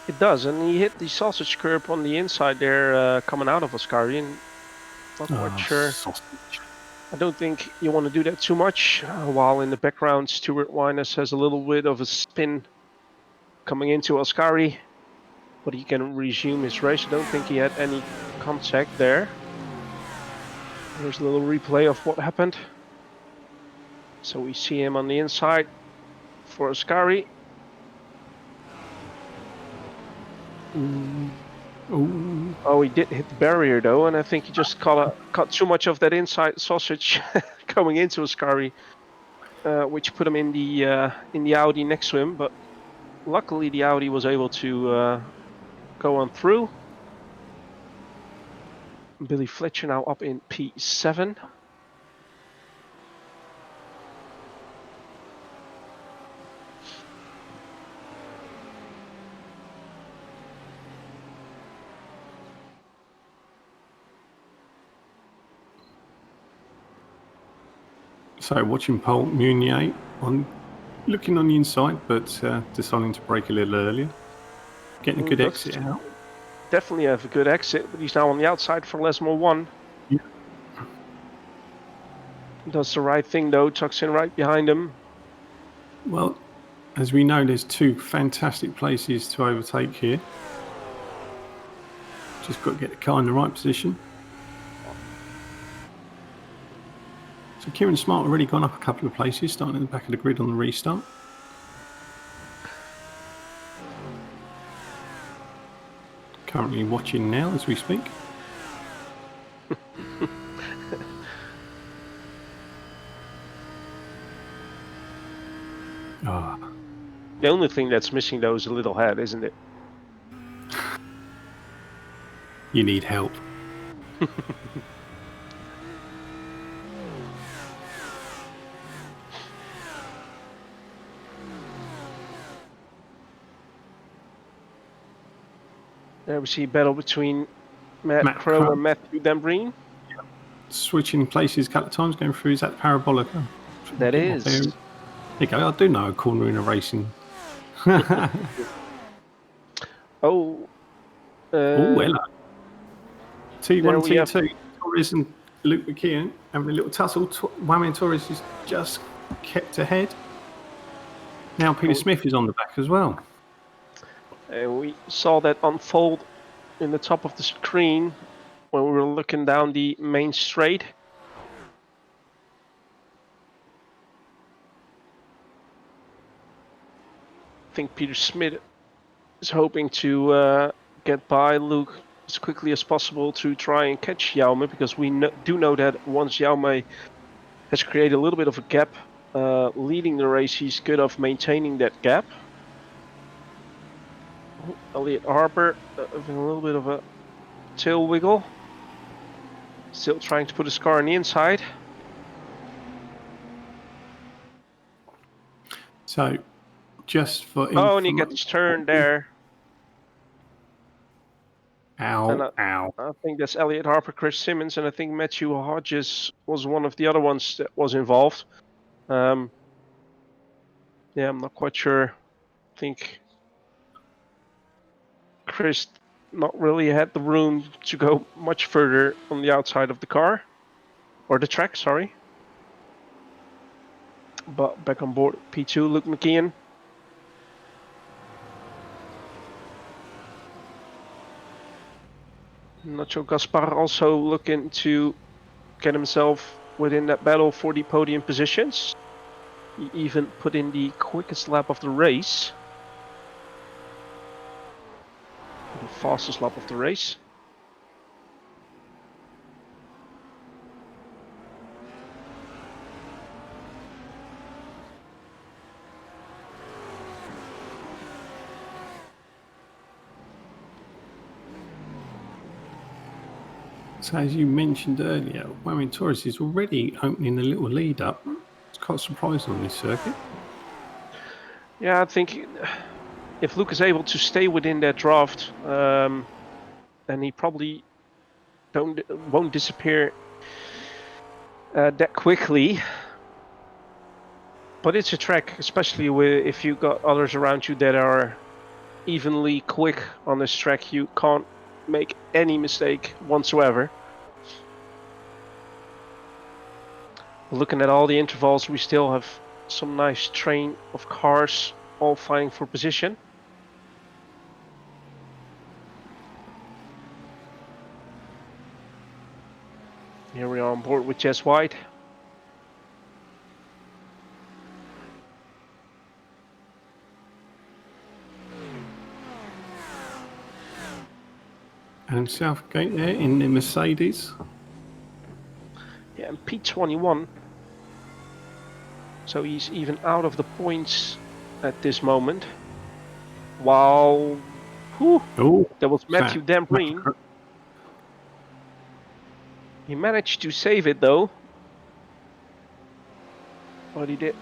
It does, and he hit the sausage curb on the inside there coming out of Ascari, and not quite sure. Sausage. I don't think you want to do that too much, while in the background Stuart Wyness has a little bit of a spin coming into Ascari, but he can resume his race. I don't think he had any contact there. Here's a little replay of what happened. So we see him on the inside for Ascari. Ooh. Oh, he did hit the barrier though, and I think he just caught too much of that inside sausage coming into Ascari, which put him in the Audi next to him. But luckily, the Audi was able to go on through. Billy Fletcher now up in P7. So watching Paul Meunier looking on the inside, but deciding to brake a little earlier. Getting a good exit out. Definitely have a good exit, but he's now on the outside for Lesmore 1. Yeah. Does the right thing though, tucks in right behind him. Well, as we know, there's 2 fantastic places to overtake here. Just got to get the car in the right position. So Kieran Smart already gone up a couple of places, starting in the back of the grid on the restart. Currently watching now as we speak. The only thing that's missing though is a little head, isn't it? You need help. There we see a battle between Matt Crowe and Matthew Dambreen. Switching places a couple of times, going through that parabolica. That is. There you go. I do know a corner in a racing. Oh. Hello. T1, T2. Have... Torres and Luke McKeon having a little tussle. Juan Torres is just kept ahead. Now Peter Smith is on the back as well. We saw that unfold in the top of the screen when we were looking down the main straight. I think Peter Smith is hoping to get by Luke as quickly as possible to try and catch Jaume, because we do know that once Jaume has created a little bit of a gap leading the race, he's good of maintaining that gap. Elliot Harper having a little bit of a tail wiggle. Still trying to put his car on the inside. So, just for and he gets turned there. And Ow, ow. I think that's Elliot Harper, Chris Simmons, and I think Matthew Hodges was one of the other ones that was involved. Yeah, I'm not quite sure. I think Chris not really had the room to go much further on the outside of the car, or the track, sorry. But back on board, P2, Luke McKeon. Nacho Gaspar also looking to get himself within that battle for the podium positions. He even put in the quickest lap of the race. The fastest lap of the race. So as you mentioned earlier, Juan Torres is already opening a little lead up. It's quite surprising on this circuit. Yeah, I think if Luke is able to stay within that draft, then he probably won't disappear that quickly. But it's a track, especially if you got others around you that are evenly quick on this track. You can't make any mistake whatsoever. Looking at all the intervals, we still have some nice train of cars all fighting for position. Here we are on board with Jess White. And Southgate there in the Mercedes. Yeah, and P21. So he's even out of the points at this moment. While there was Matthew Dambreen. He managed to save it though. But he did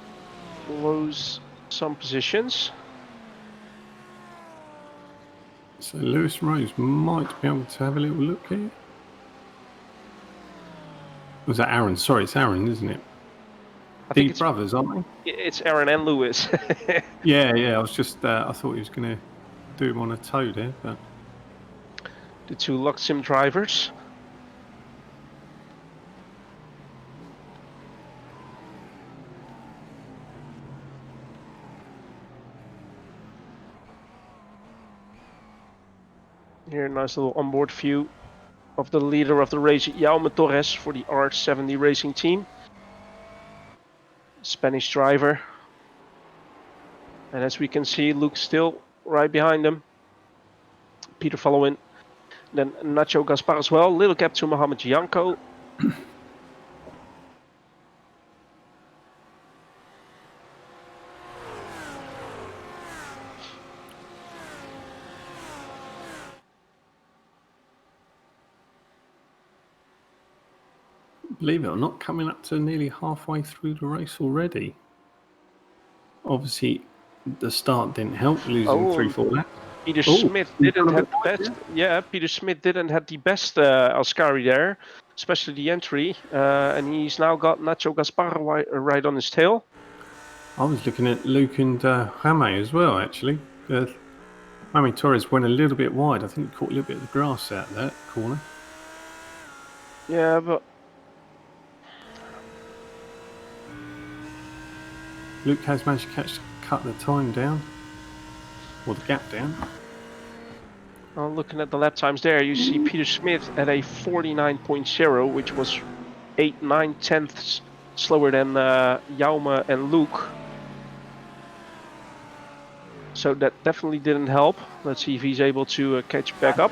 lose some positions. So Lewis Rose might be able to have a little look here. Was that Aaron? Sorry, it's Aaron, isn't it? I think These brothers, aren't they? It's Aaron and Lewis. Yeah. I was just, I thought he was going to do him on a toe there, but the two Lux Sim drivers. Here, a nice little onboard view of the leader of the race, Jaume Torres, for the R70 racing team. Spanish driver. And as we can see, Luke still right behind them. Peter following. Then Nacho Gaspar as well. Little gap to Mohamed Janko. believe it or not, coming up to nearly halfway through the race already. Obviously, the start didn't help, losing 3-4 laps. Peter Smith didn't have the best. Yeah, Peter Smith didn't have the best Ascari there, especially the entry, and he's now got Nacho Gaspar right on his tail. I was looking at Luke and Jaime as well, actually. Jaime Torres went a little bit wide. I think he caught a little bit of the grass out of that corner. Yeah, but Luke has managed to cut the time down, or the gap down. well, looking at the lap times there, you see Peter Smith at a 49.0, which was 8/9 slower than Jaume and Luke. So that definitely didn't help. Let's see if he's able to catch back up.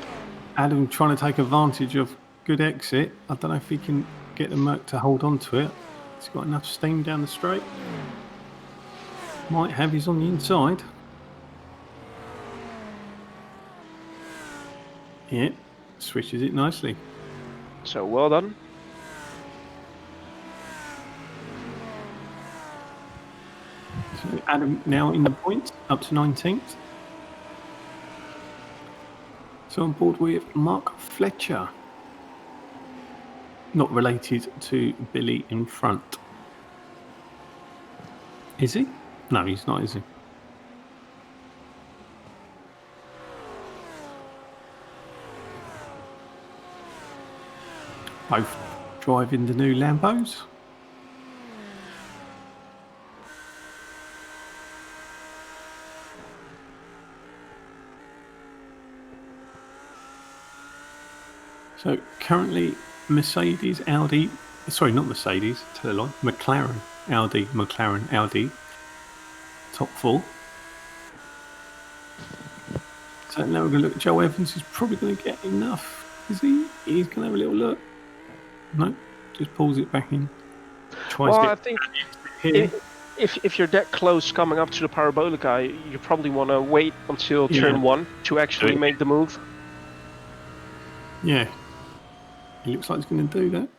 Adam trying to take advantage of good exit. I don't know if he can get the Merc to hold on to it. He's got enough steam down the straight. Might have, he's on the inside. Yeah, switches it nicely. So well done. So Adam now in the points, up to 19th. So on board with Mark Fletcher. Not related to Billy in front. Is he? No, he's not, is he? Both driving the new Lambos. So currently Mercedes, Audi, sorry, not Mercedes, tell a lie, McLaren, Audi, top 4. So now we're going to look at Joe Evans. He's probably going to get enough. Is he? He's going to have a little look. No, just pulls it back in. Tries Well, to I get think here. if you're that close coming up to the Parabolica, you probably want to wait until turn 1 to actually make the move. Yeah. He looks like he's going to do that.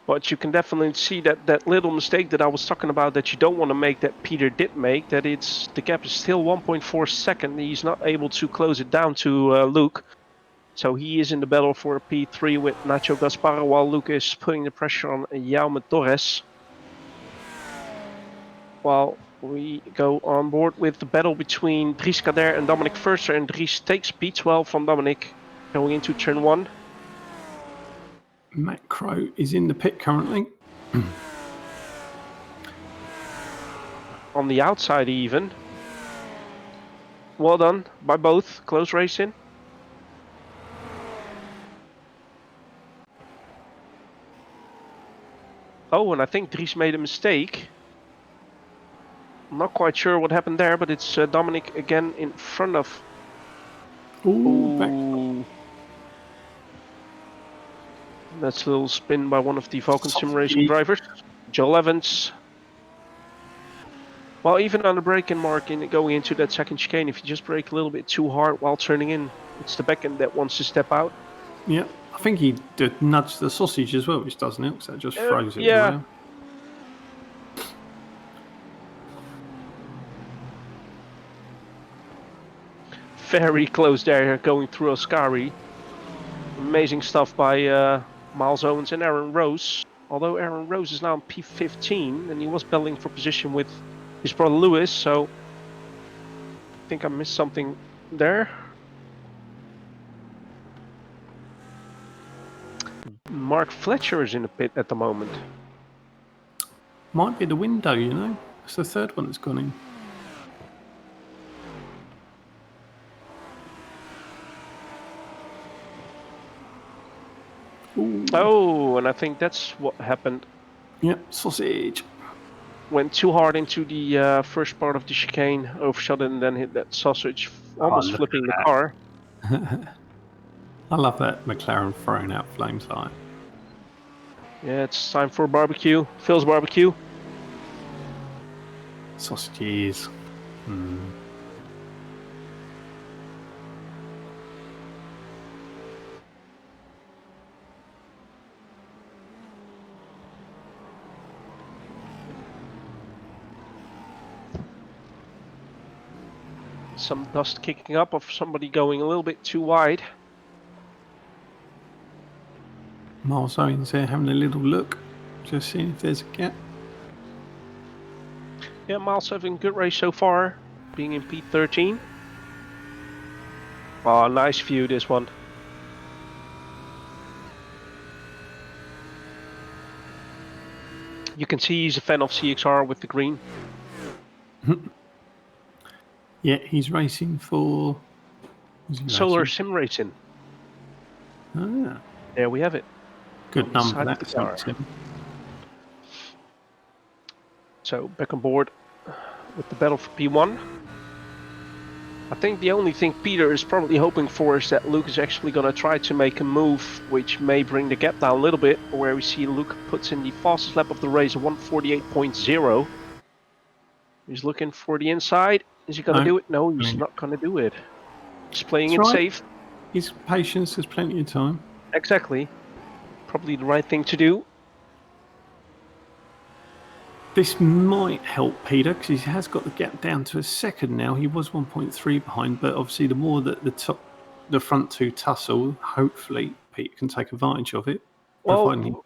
But you can definitely see that little mistake that I was talking about that you don't want to make, that Peter did make, that the gap is still 1.4 seconds. He's not able to close it down to Luke. So he is in the battle for a P3 with Nacho Gaspar, while Luke is putting the pressure on Jaume Torres. While we go on board with the battle between Dries Kader and Dominic Furster, and Dries takes P12 from Dominic going into turn 1. Matt Crow is in the pit currently. On the outside even. Well done by both. Close racing. Oh, and I think Dries made a mistake. I'm not quite sure what happened there, but it's Dominic again in front of... Ooh. That's a little spin by one of the Vulcan Sim Racing drivers. Joel Evans. Well, even on the braking mark going into that second chicane, if you just brake a little bit too hard while turning in, it's the back end that wants to step out. Yeah, I think he did nudge the sausage as well, which doesn't help, so that just throws it away. Very close there, going through Oscari. Amazing stuff by Miles Owens and Aaron Rose. Although Aaron Rose is now on P15, and he was battling for position with his brother Lewis, so I think I missed something there. Mark Fletcher is in the pit at the moment. Might be the window, you know. It's the third one that's gone in. Ooh. Oh, and I think that's what happened. Yep, sausage. Went too hard into the first part of the chicane, overshot it, and then hit that sausage, almost flipping the car. I love that McLaren throwing out flames like. Yeah, it's time for barbecue. Phil's barbecue. Sausages. Some dust kicking up of somebody going a little bit too wide. Miles Owens there having a little look, just seeing if there's a gap. Yeah, Miles having a good race so far, being in P13. Oh, nice view this one. You can see he's a fan of CXR with the green. Yeah, he's racing for... Solar Sim Racing. Ah. There we have it. Good number, that Solar Sim. So, back on board with the battle for P1. I think the only thing Peter is probably hoping for is that Luke is actually going to try to make a move which may bring the gap down a little bit, where we see Luke puts in the fastest lap of the race, 1:48.0. He's looking for the inside. Is he going to do it? No, he's not going to do it. He's playing it safe. His patience, there's plenty of time. Exactly. Probably the right thing to do. This might help Peter because he has got the gap down to a second now. He was 1.3 behind, but obviously the more that the front two tussle, hopefully Pete can take advantage of it. Well,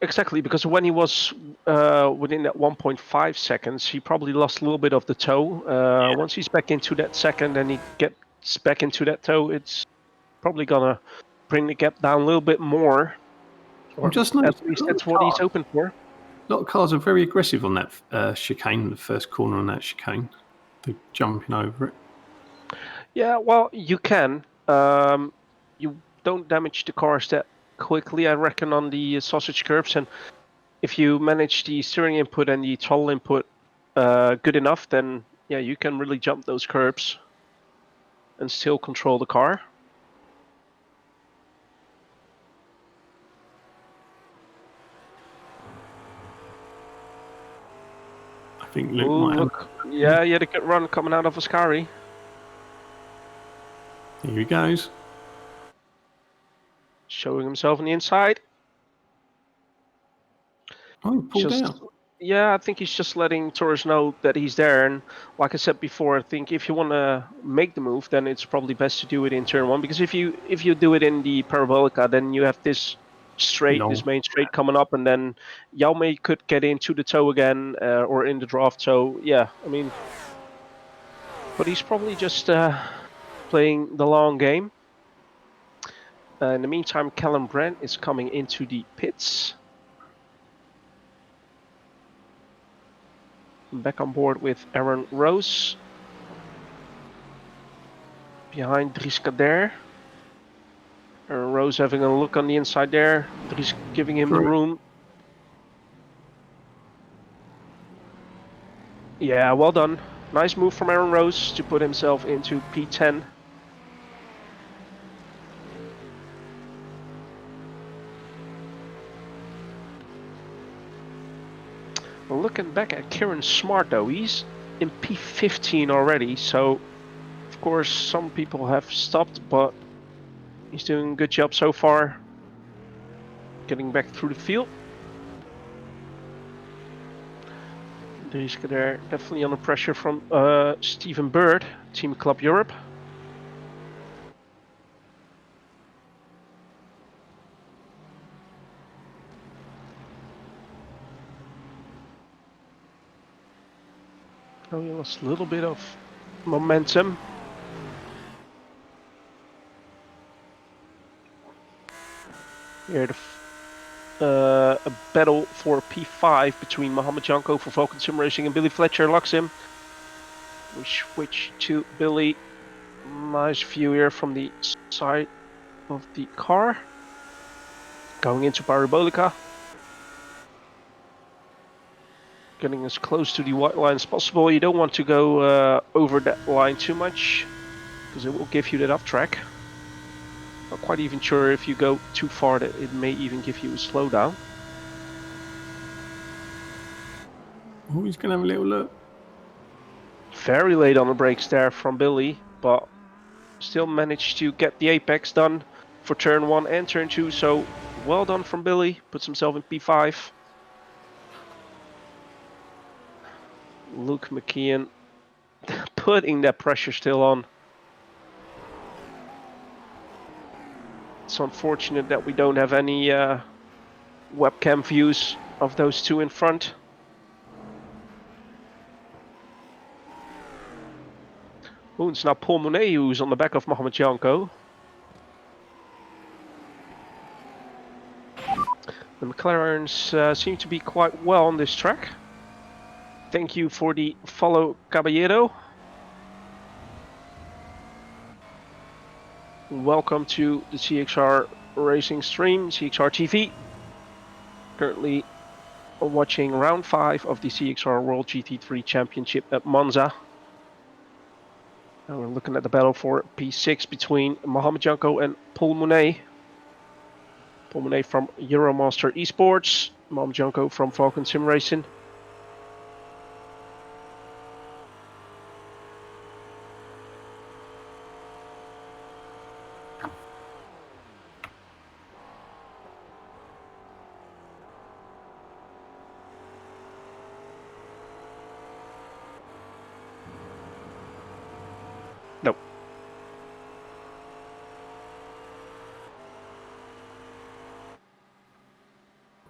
exactly, because when he was within that 1.5 seconds, he probably lost a little bit of the toe. Once he's back into that second and he gets back into that toe, it's probably gonna bring the gap down a little bit more. Or just at noticed least that's what he's hoping for. A lot of cars are very aggressive on that chicane, the first corner on that chicane. They're jumping over it. Yeah, well, you can. You don't damage the cars that quickly, I reckon, on the sausage curbs. And if you manage the steering input and the throttle input good enough, then yeah, you can really jump those curbs and still control the car. I think Luke might look. Yeah, he had a good run coming out of Ascari. Here he goes. Showing himself on the inside. Oh, he pulled out. Yeah, I think he's just letting Torres know that he's there. And like I said before, I think if you want to make the move, then it's probably best to do it in turn one. Because if you do it in the Parabolica, then you have this main straight coming up, and then Jaume could get into the toe again or in the draft. So yeah, I mean, but he's probably just playing the long game. In the meantime, Callum Brand is coming into the pits. Back on board with Aaron Rose. Behind Dries Kader. Aaron Rose having a look on the inside there. Dries giving him the room. Yeah, well done. Nice move from Aaron Rose to put himself into P10. Looking back at Kieran Smart though, he's in P15 already, so of course some people have stopped, but he's doing a good job so far. Getting back through the field. Dries there definitely under pressure from Stephen Bird, Team Club Europe. Oh, he lost a little bit of momentum. Here, a battle for P5 between Mohamed Janko for Vulcan Sim Racing and Billy Fletcher Luxim. We switch to Billy. Nice view here from the side of the car. Going into Parabolica. Getting as close to the white line as possible. You don't want to go over that line too much, because it will give you that off track. Not quite even sure if you go too far that it may even give you a slowdown. Oh, he's going to have a little look. Very late on the brakes there from Billy, but still managed to get the apex done for turn 1 and turn 2. So well done from Billy. Puts himself in P5. Luke McKeon putting that pressure still on. It's unfortunate that we don't have any webcam views of those two in front. Oh, it's now Paul Monet who's on the back of Mohamed Janko. The McLarens seem to be quite well on this track. Thank you for the follow, Caballero. Welcome to the CXR Racing stream, CXR TV. Currently watching round 5 of the CXR World GT3 Championship at Monza. And we're looking at the battle for P6 between Mohamed Janko and Paul Monet. Paul Monet from Euromaster Esports, Mohamed Janko from Vulcan Sim Racing.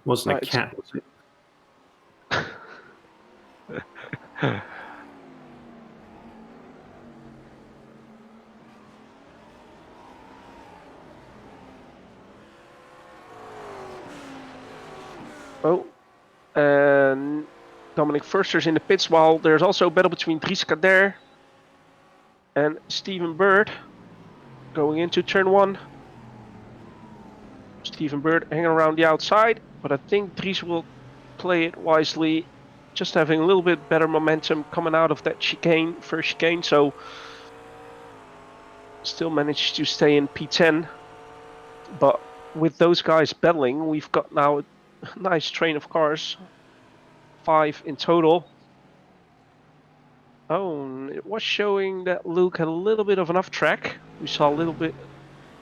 Wasn't a cat, was it? Oh, and Dominic Forster's in the pits, while there's also a battle between Dries Kader and Stephen Bird going into turn 1. Stephen Bird hanging around the outside, but I think Dries will play it wisely, just having a little bit better momentum coming out of that chicane, first chicane, so still managed to stay in P10. But with those guys battling, we've got now a nice train of cars, 5 in total. Oh, it was showing that Luke had a little bit of an off track. We saw a little bit,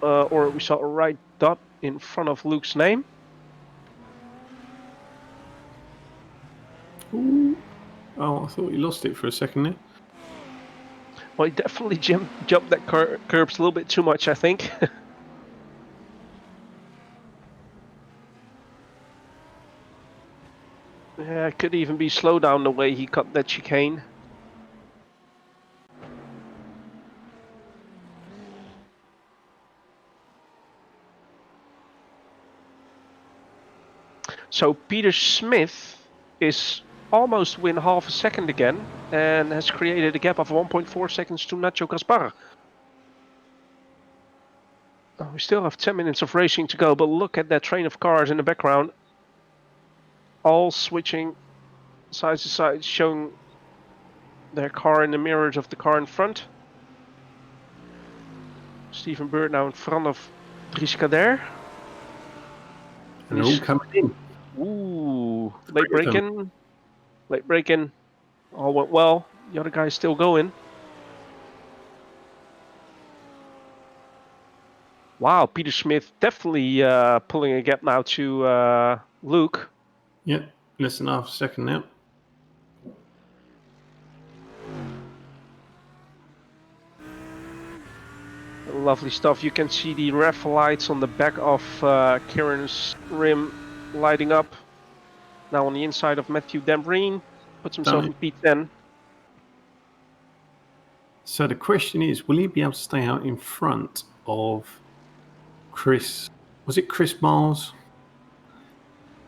or we saw a right dot in front of Luke's name. Ooh. Oh, I thought you lost it for a second there. Well, he definitely jumped that curbs a little bit too much, I think. Yeah, it could even be slow down the way he cut that chicane. So Peter Smith is almost win half a second again and has created a gap of 1.4 seconds to Nacho Caspar. Oh, we still have 10 minutes of racing to go, but look at that train of cars in the background. All switching side to side, showing their car in the mirrors of the car in front. Stephen Bird now in front of Dries Kader. And they're all coming in. Ooh, late break-in. Late break-in. All went well. The other guy's still going. Wow, Peter Smith definitely pulling a gap now to Luke. Yeah, less than half a second now. Lovely stuff. You can see the ref lights on the back of Kieran's rim lighting up. Now on the inside of Matthew Dambreen. Puts himself in P10. So the question is, will he be able to stay out in front of Chris? Was it Chris Miles?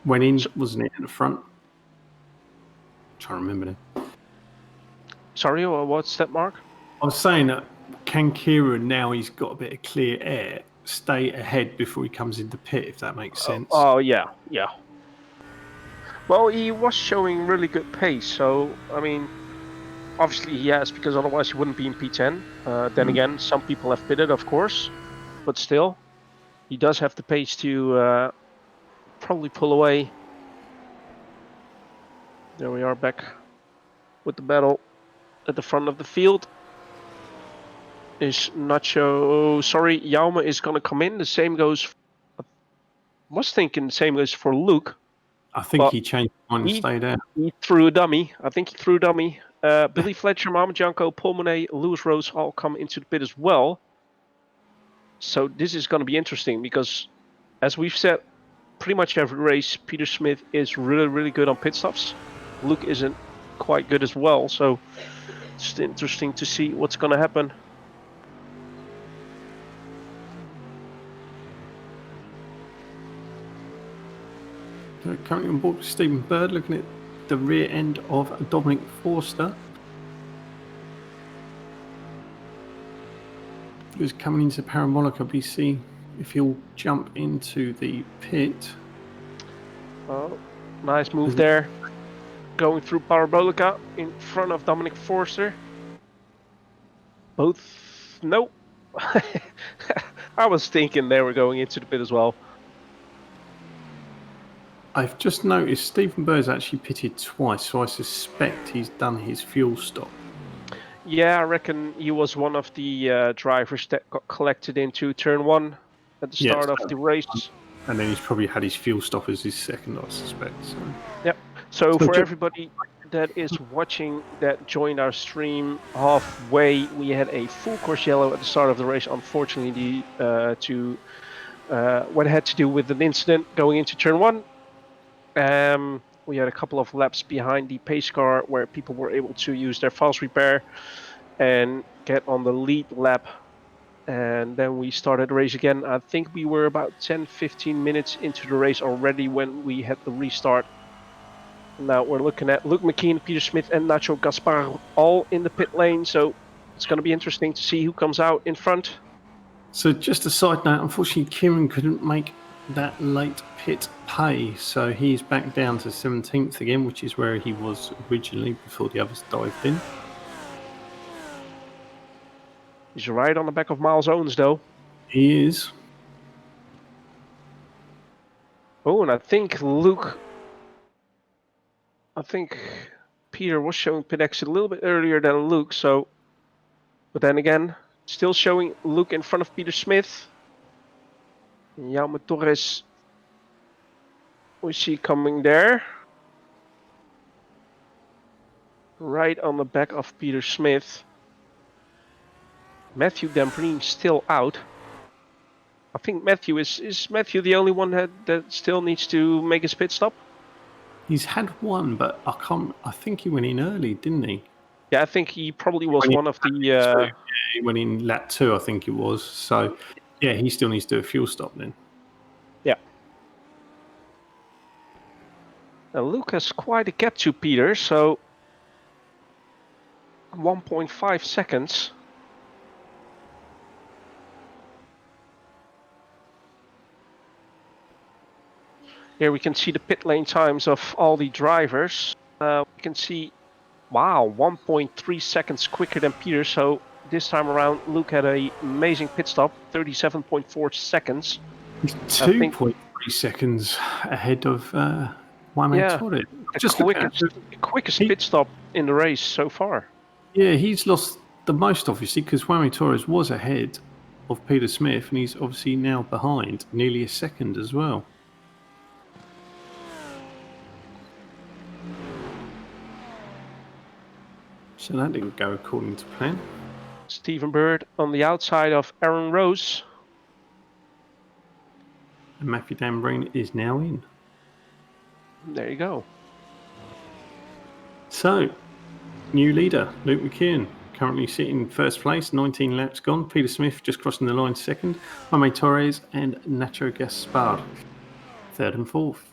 Went in, wasn't it, at the front? I'm trying to remember now. Sorry, what's that, Mark? I was saying that can Kieran, now he's got a bit of clear air, stay ahead before he comes into pit, if that makes sense? Oh, yeah. Well, he was showing really good pace, so, I mean, obviously he has, because otherwise he wouldn't be in P10. Then again, some people have pitted, of course, but still, he does have the pace to probably pull away. There we are back with the battle at the front of the field. Is Nacho, sorry, Jaume is going to come in. The same goes, I was thinking the same goes for Luke. I think he changed his mind and stayed out. He threw a dummy. I think he threw a dummy. Billy Fletcher, Mama Janko, Paul Monet, Lewis Rose all come into the pit as well. So this is going to be interesting because, as we've said, pretty much every race, Peter Smith is really, really good on pit stops. Luke isn't quite good as well. So it's interesting to see what's going to happen. Currently on board with Stephen Bird, looking at the rear end of Dominic Forster, who's coming into Parabolica. We see if he'll jump into the pit. Oh, nice move there. Going through Parabolica in front of Dominic Forster. Both, nope. I was thinking they were going into the pit as well. I've just noticed Stephen Bird's actually pitted twice, so I suspect he's done his fuel stop. Yeah, I reckon he was one of the drivers that got collected into turn 1 at the start of the race. And then he's probably had his fuel stop as his second, I suspect. So. Yep. So for everybody that is watching that joined our stream halfway, we had a full course yellow at the start of the race. Unfortunately, what had to do with an incident going into turn 1. We had a couple of laps behind the pace car where people were able to use their fast repair and get on the lead lap. And then we started the race again. I think we were about 10-15 minutes into the race already when we had the restart. Now we're looking at Luke McKean, Peter Smith, and Nacho Gaspar all in the pit lane. So it's going to be interesting to see who comes out in front. So just a side note, unfortunately, Kieran couldn't make that late pit pay, so he's back down to 17th again, which is where he was originally before the others dived in. He's right on the back of Miles Owens, though. He is. Oh, and I think Peter was showing pit exit a little bit earlier than Luke, so... But then again, still showing Luke in front of Peter Smith. Jaume Torres, we see coming there. Right on the back of Peter Smith. Matthew Dambreen still out. I think Matthew is Matthew the only one that still needs to make his pit stop? He's had one, but I think he went in early, didn't he? Yeah, I think he probably was one of the... Yeah, he went in lap 2, I think it was. So, yeah, he still needs to do a fuel stop then. Yeah. Now Luke has quite a gap to Peter, so 1.5 seconds. Here we can see the pit lane times of all the drivers. We can see, wow, 1.3 seconds quicker than Peter. So this time around, Luke had an amazing pit stop, 37.4 seconds. He's 2.3 seconds ahead of Jaime Torres. The quickest pit stop in the race so far. Yeah, he's lost the most, obviously, because Jaime Torres was ahead of Peter Smith, and he's obviously now behind, nearly a second as well. So that didn't go according to plan. Stephen Bird on the outside of Aaron Rose. And Matthew Dambreen is now in. There you go. So, new leader, Luke McKeon, currently sitting first place, 19 laps gone. Peter Smith just crossing the line second. Jaime Torres and Nacho Gaspar, third and fourth.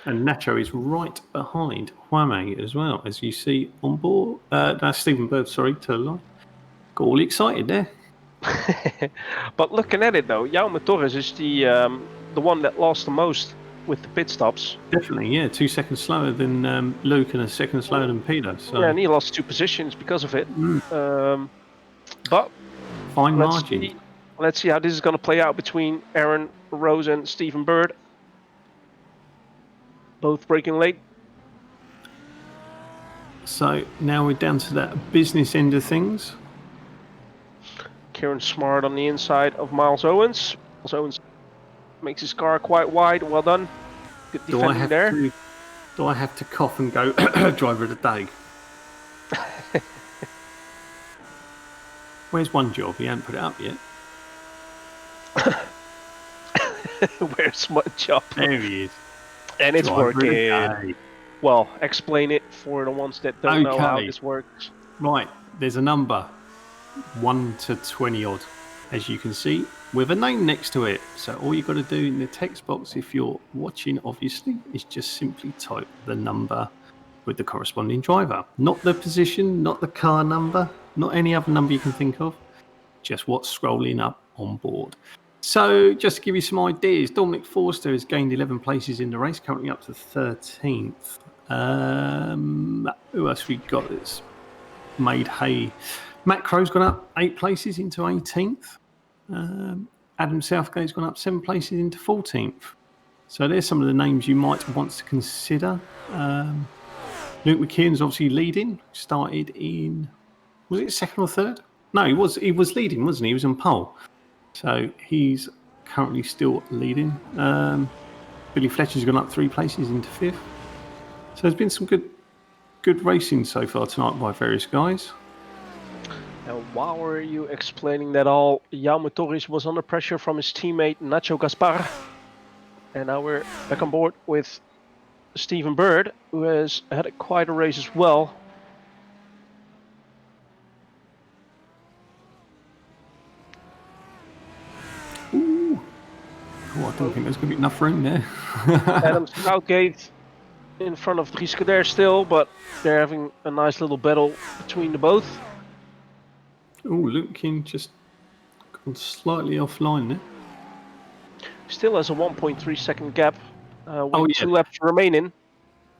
And Nacho is right behind Jaime as well, as you see on board. That's Stephen Bird, sorry, to the line. Got all excited there. But looking at it though, Jaume Torres is the one that lost the most with the pit stops. Definitely, yeah. 2 seconds slower than Luke and a second slower than Peter. So. Yeah, and he lost 2 positions because of it. But fine margin. Let's see how this is going to play out between Aaron Rose and Stephen Bird. Both breaking late. So now we're down to that business end of things. Kieran Smart on the inside of Miles Owens. Miles Owens makes his car quite wide. Well done. Good defending there. Do I have to cough and go driver of the day? Where's one job? He hasn't put it up yet. Where's one job? There he is. And it's working. Well, explain it for the ones that don't know how this works. Right, there's a number, 1 to 20 odd, as you can see, with a name next to it. So all you've got to do in the text box, if you're watching, obviously, is just simply type the number with the corresponding driver. Not the position, not the car number, not any other number you can think of, just what's scrolling up on board. So, just to give you some ideas, Dominic Forster has gained 11 places in the race, currently up to 13th. Who else we got that's made hay? Matt Crow's gone up 8 places into 18th. Adam Southgate's gone up 7 places into 14th. So, there's some of the names you might want to consider. Luke McKeon's obviously leading. Started in, was it second or third? No, he was leading, wasn't he? He was on pole. So he's currently still leading. Billy Fletcher's gone up 3 places into 5th. So there's been some good racing so far tonight by various guys. And while were you explaining that all, Jaume Torres was under pressure from his teammate Nacho Gaspar. And now we're back on board with Stephen Bird, who has had quite a race as well. Ooh. Oh, I don't think there's going to be enough room there. Adam Southgate in front of Dries Kader still, but they're having a nice little battle between the both. Oh, Luke King just gone slightly offline there. Still has a 1.3 second gap with Oh, yeah. 2 laps remaining.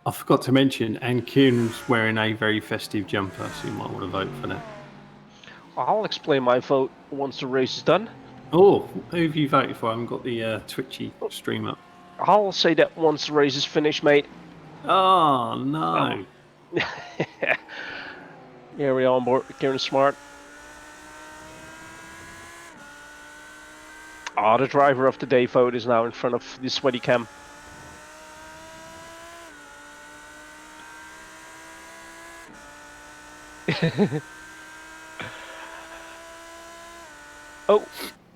I forgot to mention, and Kieran's wearing a very festive jumper, so you might want to vote for that. I'll explain my vote once the race is done. Oh, who have you voted for? I haven't got the Twitchy stream up. I'll say that once the race is finished, mate. Oh, no. Here we are on board with Kieran Smart. The driver of the day vote is now in front of the sweaty cam. Oh,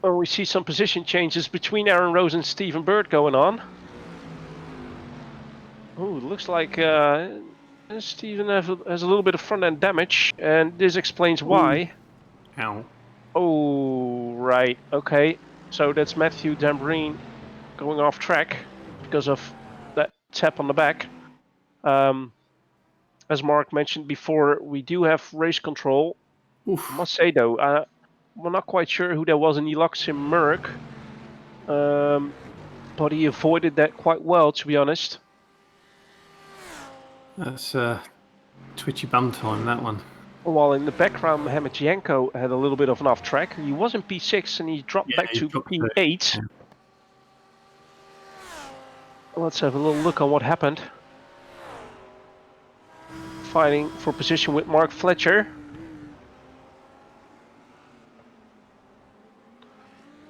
we see some position changes between Aaron Rose and Stephen Bird going on. Oh, it looks like Stephen has a little bit of front end damage, and this explains why. Ow. Oh, right. Okay. So that's Matthew Dambreen going off track because of that tap on the back. As Mark mentioned before, we do have race control. Oof. I must say though, we're not quite sure who that was in Eloxim Merck, but he avoided that quite well, to be honest. That's Twitchy bum time, that one. While in the background, Mohamed Yanko had a little bit of an off track. He was in P6 and he dropped back to P8. Yeah. Let's have a little look on what happened. Fighting for position with Mark Fletcher.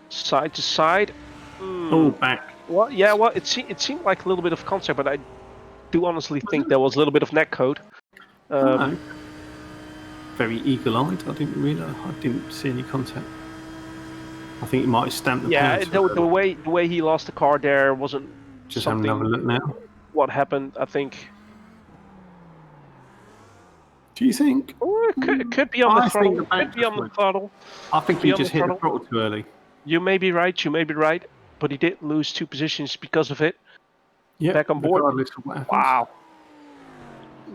Side to side. Oh, back. Well, yeah, well, it seemed like a little bit of contact, but I do honestly think there was a little bit of neck code. No. Very eagle-eyed. I didn't see any contact. I think he might have stamped the yeah, pants. the way he lost the car there wasn't Just something. have another look now. What happened? I think. Do you think? Oh, it could be on the throttle. Could be on the throttle. I think he just hit the throttle too early. You may be right. But he did lose 2 positions because of it. Yeah. Back on board. Wow.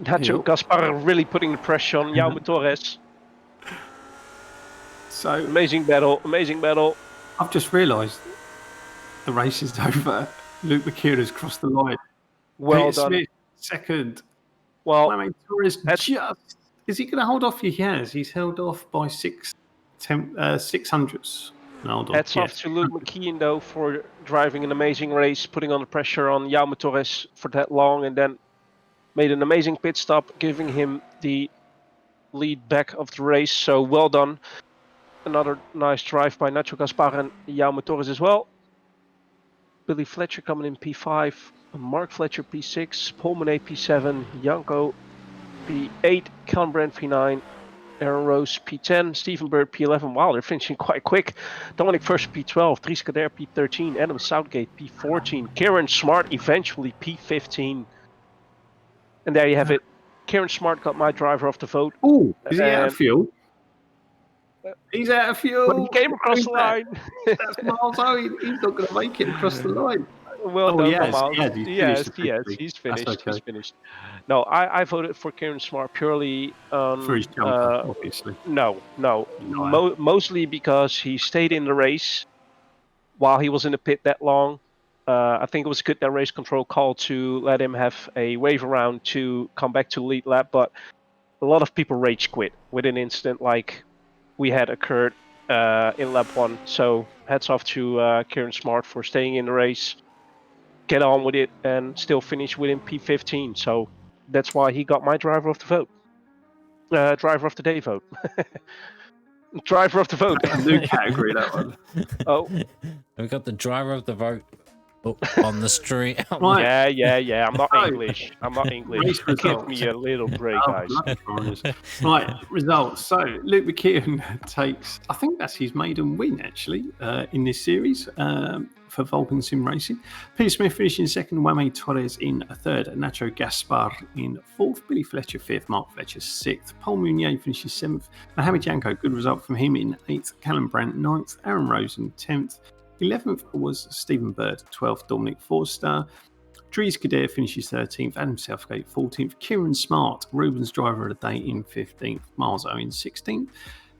Nacho Gaspar really putting the pressure on Jaume Torres. So amazing battle. I've just realised the race is over. Luke McKeon has crossed the line. Well Peter done. Smith, second. Well, Torres is he going to hold off? He has. He's held off by 6 hundredths. Hats off to Luke McKeon though for driving an amazing race, putting on the pressure on Jaume Torres for that long, and then made an amazing pit stop, giving him the lead back of the race. So well done. Another nice drive by Nacho Gaspar and Jaume Torres as well. Billy Fletcher coming in P5, Mark Fletcher P6, Paul Monet P7, Janko P8, Callum Brand P9, Aaron Rose P10, Stephen Bird P11. Wow, they're finishing quite quick. Dominic First P12, Dries Kader P13, Adam Southgate P14, Kieran Smart eventually P15. And there you have it. Kieran Smart got my driver off the vote. Oh, is he out of fuel? He's out of fuel. But he came across the line. That's Miles Owen. He's not going to make it across the line. Well done, Miles. Yes, he's finished. Okay. He's finished. No, I voted for Kieran Smart purely for his jumper, obviously. No. Mostly because he stayed in the race while he was in the pit that long. I think it was good that race control call to let him have a wave around to come back to lead lap. But a lot of people rage quit with an incident like we had occurred in lap 1. So hats off to Kieran Smart for staying in the race, get on with it, and still finish within P15. So that's why he got my driver of the vote. Driver of the day vote. Driver of the vote. New category, that one. Oh. We got the driver of the vote on the street. Right. Yeah. I'm not English. Give me a little break, guys. Right, results. So Luke McKeon takes, I think that's his maiden win actually, in this series. for Vulcan Sim Racing. Peter Smith finishing second, Wame Torres in third, Nacho Gaspar in fourth, Billy Fletcher fifth, Mark Fletcher sixth, Paul Munier finishes seventh, Mohamed Yanko, good result from him in eighth, Callum Brandt ninth, Aaron Rosen 10th, 11th was Stephen Bird, 12th Dominic Forster, Dries Kader finishes 13th, Adam Southgate 14th, Kieran Smart, Ruben's driver of the day in 15th, Marzo in 16th,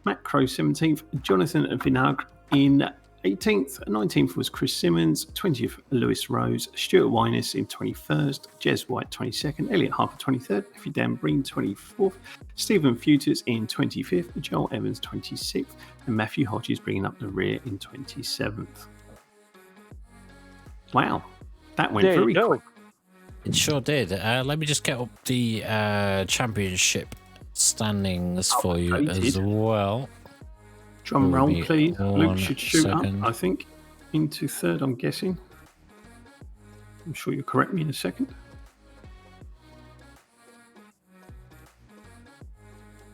Matt Crow 17th, Jonathan Vinagre in 18th, 19th was Chris Simmons, 20th Lewis Rose, Stuart Wyness in 21st, Jez White 22nd, Elliot Harper 23rd, Effie Dan Breen 24th, Stephen Futers in 25th, Joel Evans 26th, and Matthew Hodges bringing up the rear in 27th. Wow, that went very quick. It sure did. Let me just get up the championship standings for you as well. Drum roll, please. Luke should shoot up, I think, into third, I'm guessing. I'm sure you'll correct me in a second.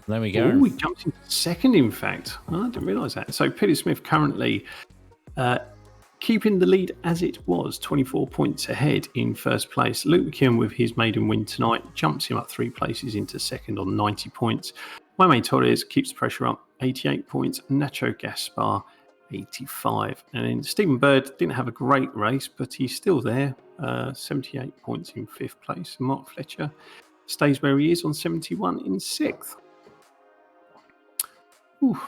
There we go. Oh, we jumped into second, in fact. Oh, I didn't realise that. So Peter Smith currently keeping the lead as it was, 24 points ahead in first place. Luke McKeon, with his maiden win tonight, jumps him up 3 places into second on 90 points. Wame Torres keeps the pressure up, 88 points. Nacho Gaspar, 85. And then Stephen Bird didn't have a great race, but he's still there, 78 points in fifth place. Mark Fletcher stays where he is on 71 in sixth. Ooh.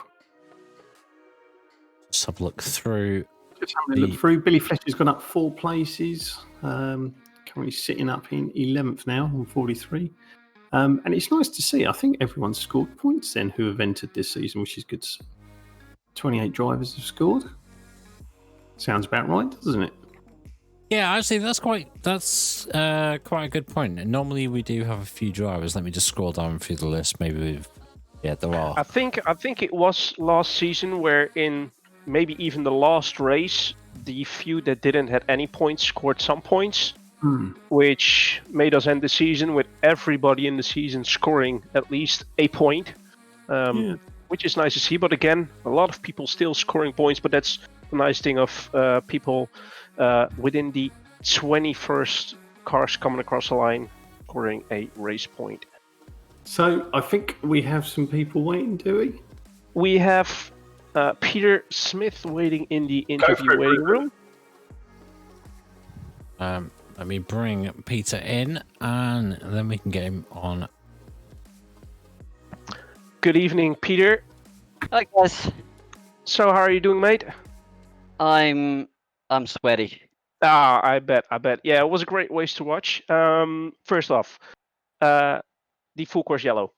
Let's have a look through. Just having a look through. Billy Fletcher's gone up 4 places. Currently sitting up in 11th now on 43. And it's nice to see. I think everyone's scored points then who have entered this season, which is good. 28 drivers have scored. Sounds about right, doesn't it? Yeah, actually, that's quite a good point. Normally we do have a few drivers. Let me just scroll down through the list. Maybe there are. I think it was last season where in maybe even the last race, the few that didn't have any points scored some points, which made us end the season with everybody in the season scoring at least a point, which is nice to see. But again, a lot of people still scoring points, but that's the nice thing of people within the 21st cars coming across the line scoring a race point. So I think we have some people waiting, do we? We have Peter Smith waiting in the interview waiting room. Let me bring Peter in, and then we can get him on. Good evening, Peter. Hi guys. So how are you doing, mate? I'm sweaty. I bet. Yeah, it was a great race to watch. First off, the full course yellow.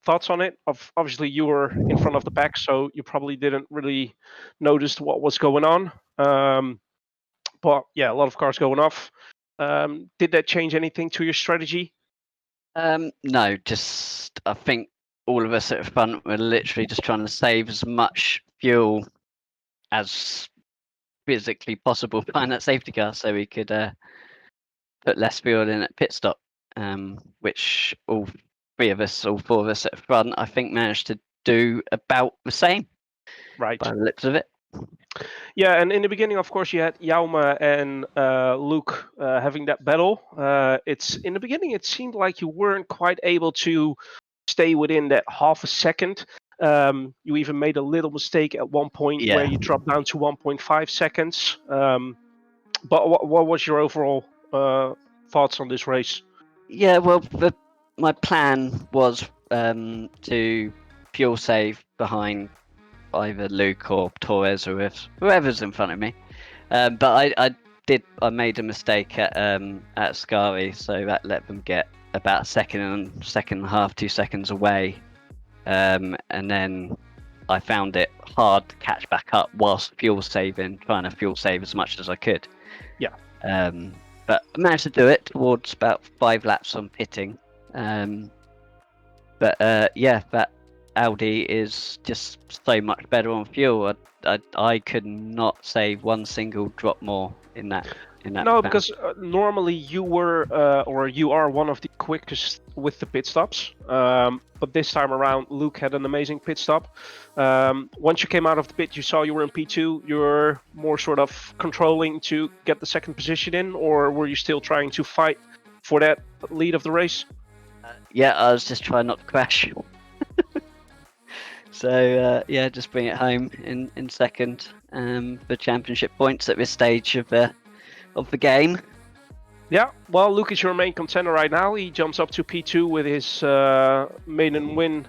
Thoughts on it? Obviously, you were in front of the pack, so you probably didn't really notice what was going on. But yeah, a lot of cars going off. Did that change anything to your strategy? No, just I think all of us at the front were literally just trying to save as much fuel as physically possible behind that safety car, so we could put less fuel in at pit stop. Which all four of us at the front, I think, managed to do about the same. Right. By the looks of it. Yeah, and in the beginning, of course, you had Jaume and Luke having that battle. In the beginning, it seemed like you weren't quite able to stay within that half a second. You even made a little mistake at one point where you dropped down to 1.5 seconds. But what was your overall thoughts on this race? Yeah, well, my plan was to fuel save behind either Luke or Torres or whoever's in front of me. But I made a mistake at Ascari, so that let them get about a second and a half, 2 seconds away. And then I found it hard to catch back up whilst trying to fuel save as much as I could. Yeah. But I managed to do it towards about 5 laps on pitting. That Audi is just so much better on fuel. I could not save one single drop more in that. in that. No, round. because normally you were or you are one of the quickest with the pit stops. But this time around, Luke had an amazing pit stop. Once you came out of the pit, you saw you were in P2. You were more sort of controlling to get the second position in, or were you still trying to fight for that lead of the race? Yeah, I was just trying not to crash. So yeah, just bring it home in second for championship points at this stage of the game. Yeah, well, Luke is your main contender right now. He jumps up to P2 with his maiden win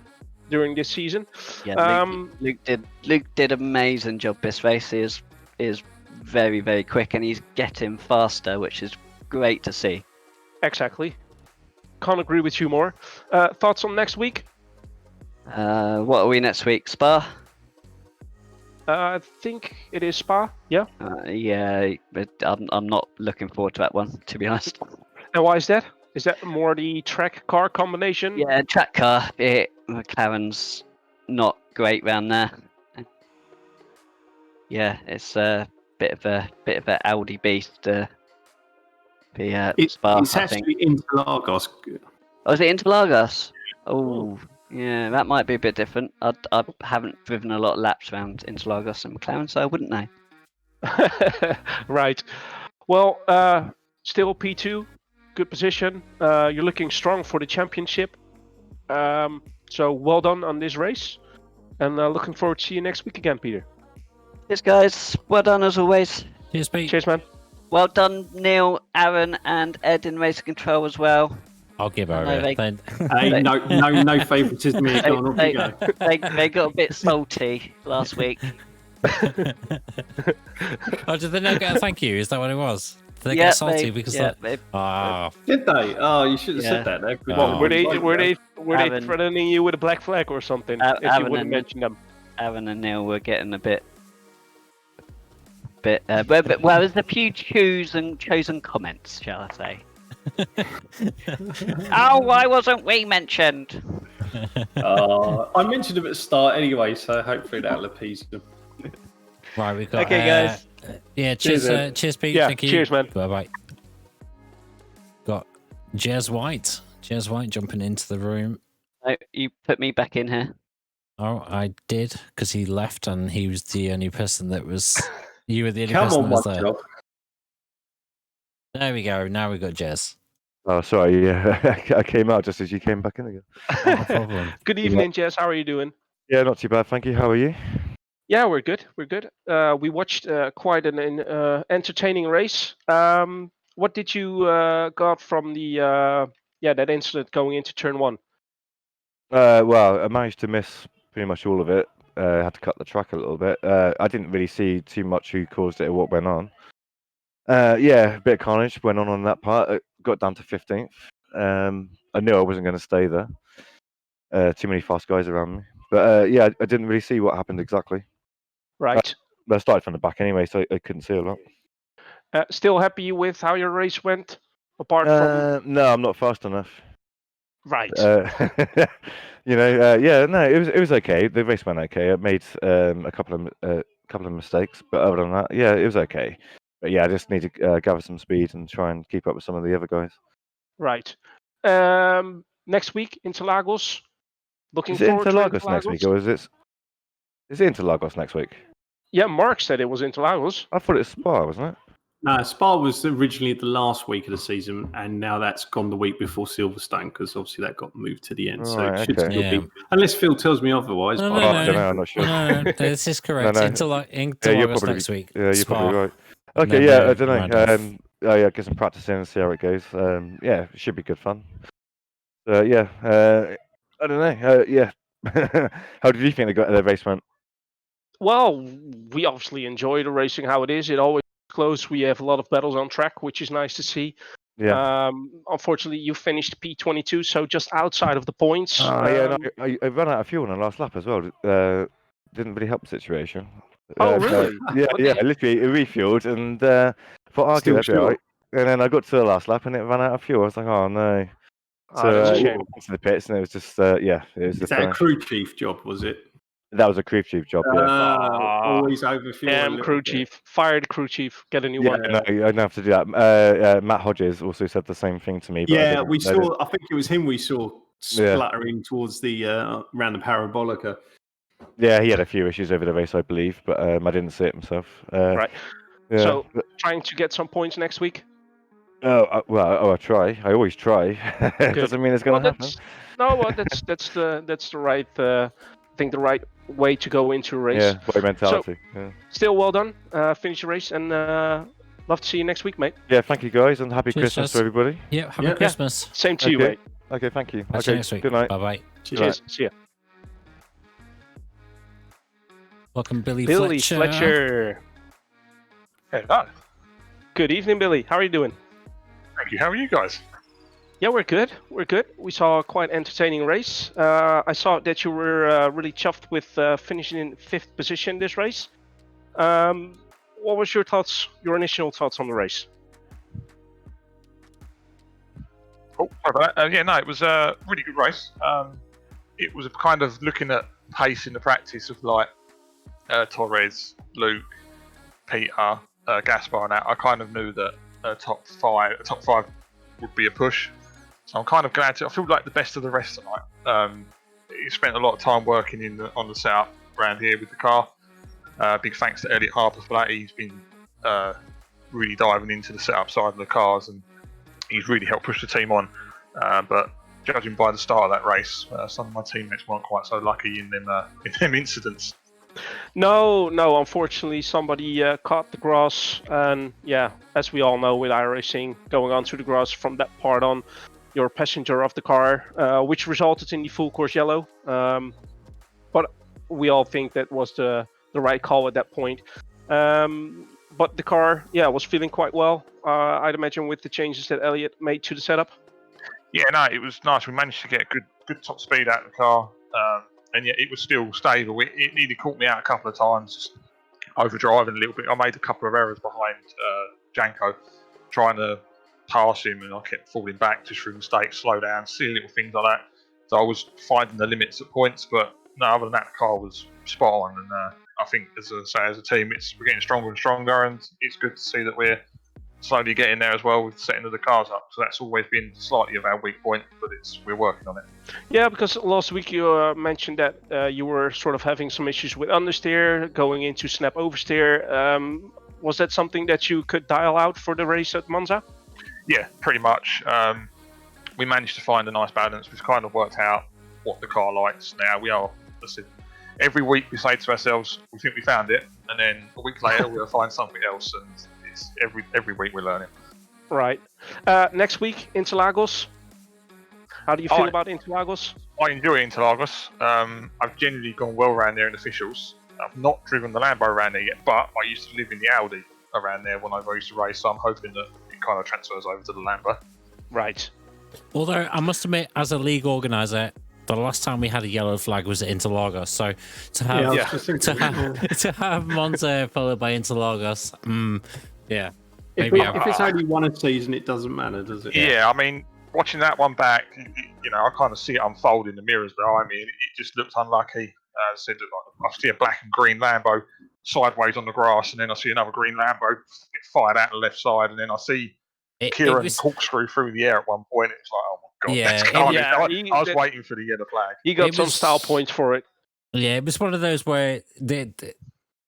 during this season. Yeah, Luke did amazing job this race. He is very, very quick, and he's getting faster, which is great to see. Exactly. Can't agree with you more. Thoughts on next week? What are we next week? Spa? I think it is Spa. Yeah. Yeah, but I'm not looking forward to that one, to be honest. And why is that? Is that more the track car combination? Yeah, track car. McLaren's not great round there. Yeah, it's a bit of a Audi beast. The Spa, It's I think. actually Interlagos. Oh, is it Interlagos? Oh, yeah, that might be a bit different. I haven't driven a lot of laps around Interlagos and McLaren, so I wouldn't know. Right. Well, still P2, good position. You're looking strong for the championship. So well done on this race, and looking forward to see you next week again, Peter. Cheers, guys. Well done as always. Cheers, Pete. Cheers, man. Well done, Neil, Aaron, and Ed in race control as well. I'll give I know over. they- Then- Hey, no favouritism here. Go on, off you go. They got a bit salty last week. Oh, did they not get a thank you? Is that what it was? Did they Yeah, get salty because they- Ah, Did they? Oh, you should have Yeah. said that. There. Good Well, job. Were they Aaron- threatening you with a black flag or something? If you Aaron wouldn't and- mention them. Aaron and Neil were getting a bit. But well, there's a few chosen comments, shall I say? Oh, why wasn't we mentioned? I mentioned them at the start anyway, so hopefully that'll appease them. right, we've got. Okay, guys. Yeah, Cheers, cheers, Ed. cheers, Pete. Yeah, Thank you. cheers, man. Bye bye. Got Jez White. Jez White jumping into the room. No, you put me back in here. Oh, I did because he left and he was the only person that was. You were the only Come person on, that was one there. job. There we go. Now we've got Jez. Oh, sorry. Yeah, I came out just as you came back in again. No problem. Good evening, Jess. How are you doing? Yeah, not too bad, thank you. How are you? Yeah, we're good. We're good. We watched quite an entertaining race. What did you got from the that incident going into turn one? Well, I managed to miss pretty much all of it. I had to cut the track a little bit. I didn't really see too much who caused it or what went on. Yeah, a bit of carnage went on that part. It got down to 15th. I knew I wasn't going to stay there. Too many fast guys around me. But yeah, I didn't really see what happened exactly. Right. But I started from the back anyway, so I couldn't see a lot. Still happy with how your race went, apart from No, I'm not fast enough. right. Yeah, no, it was okay. The race went okay. I made a couple of mistakes, but other than that, yeah, it was okay. But yeah, I just need to gather some speed and try and keep up with some of the other guys. Right. Next week, Interlagos. Looking Is it forward Interlagos to next week, or is it Interlagos next week? Yeah, Mark said it was Interlagos. I thought it was Spa, wasn't it? No, Spa was originally the last week of the season, and now that's gone the week before Silverstone because obviously that got moved to the end. So Right, it should okay. still Yeah. be, unless Phil tells me otherwise. No, but no, I no. don't know. I'm not sure. No, this is correct. No. Interlagos next week. Yeah, you're Spa. probably right. No, Okay, yeah, no, I don't know. Randolph. Yeah, get some practice in and see how it goes. Yeah, it should be good fun. Yeah, I don't know. Yeah, how did you think the race went? Well, we obviously enjoy the racing how it is. It always close. We have a lot of battles on track, which is nice to see. Yeah. Unfortunately, you finished P22, so just outside of the points. Yeah, no, I ran out of fuel in the last lap as well. Didn't really help the situation. Oh, really? Yeah, What yeah. did- Literally, it refueled and thought, okay, Still that'd be short. alright. And then I got to the last lap and it ran out of fuel. I was like, oh no. Oh, that's a yeah, shame. into the pits and it was just yeah, it was Is the that a finish. crew chief job, was it? That was a crew chief job. Yeah. Always overfuel. Damn crew chief. Fired crew chief. Get a new one. No, I don't have to do that. Matt Hodges also said the same thing to me. But Yeah, we saw. I think it was him we saw spluttering towards the around the parabolica. Yeah, he had a few issues over the race, I believe, but I didn't see it myself. Right. Yeah. So, trying to get some points next week? I try. I always try. Doesn't mean it's going to happen. That's the right. I think the right way to go into a race. Yeah, boy mentality. So, still well done. Finish the race, and love to see you next week, mate. Yeah, thank you guys, and happy Cheers, Christmas Jess. to everybody. Yeah, happy Christmas. Same to you, mate. Okay, thank you. Catch you next week. Good night. Bye bye. Cheers. See ya. Welcome, Billy Fletcher. Hello. Good evening, Billy. How are you doing? Thank you. How are you guys? Yeah, we're good. We're good. We saw a quite entertaining race. I saw that you were really chuffed with finishing in 5th position this race. What was your thoughts? Your initial thoughts on the race? Oh, sorry about that. Yeah, no, it was a really good race. It was a kind of looking at pace in the practice of like Torres, Luke, Peter, Gaspar, and that. I kind of knew that top five would be a push. So I'm kind of glad to. I feel like the best of the rest tonight. He spent a lot of time working on the setup around here with the car. Big thanks to Elliot Harper for that. He's been really diving into the setup side of the cars, and he's really helped push the team on. But judging by the start of that race, some of my teammates weren't quite so lucky in them incidents. No. Unfortunately, somebody caught the grass, and yeah, as we all know with iRacing, going onto the grass from that part on, you're a passenger of the car, which resulted in the full course yellow. But we all think that was the right call at that point. But the car, was feeling quite well. I'd imagine with the changes that Elliot made to the setup. Yeah, no, it was nice. We managed to get good top speed out of the car, and yet it was still stable. It nearly caught me out a couple of times, just overdriving a little bit. I made a couple of errors behind Janko, trying to pass him, and I kept falling back just through mistakes, slow down, silly little things like that. So I was finding the limits at points, but no, other than that, the car was spot on. And I think, as a team, we're getting stronger and stronger, and it's good to see that we're slowly getting there as well with setting the cars up. So that's always been slightly of our weak point, but we're working on it. Yeah, because last week you mentioned that you were sort of having some issues with understeer, going into snap oversteer. Was that something that you could dial out for the race at Monza? Yeah, pretty much. We managed to find a nice balance. We've kind of worked out what the car likes. Now every week we say to ourselves, we think we found it, and then a week later we'll find something else, and it's every week we're learning. Right. Next week, Interlagos. How do you feel about Interlagos? I enjoy Interlagos. I've generally gone well around there in officials. I've not driven the Lambo around there yet, but I used to live in the Audi around there when I used to race, so I'm hoping that it kind of transfers over to the Lambo. Right. Although I must admit, as a league organizer, the last time we had a yellow flag was at Interlagos. So to have Monza followed by Interlagos, If it's only one a season, it doesn't matter, does it? Yeah, I mean, watching that one back, I kind of see it unfold in the mirrors behind me, and it just looked unlucky. I see a black and green Lambo sideways on the grass, and then I see another green Lambo get fired out the left side, and then I see Kieran corkscrew through the air at one point. It's like, oh my god, that's carnage. I was waiting for the yellow flag. He got some style points for it. Yeah, it was one of those where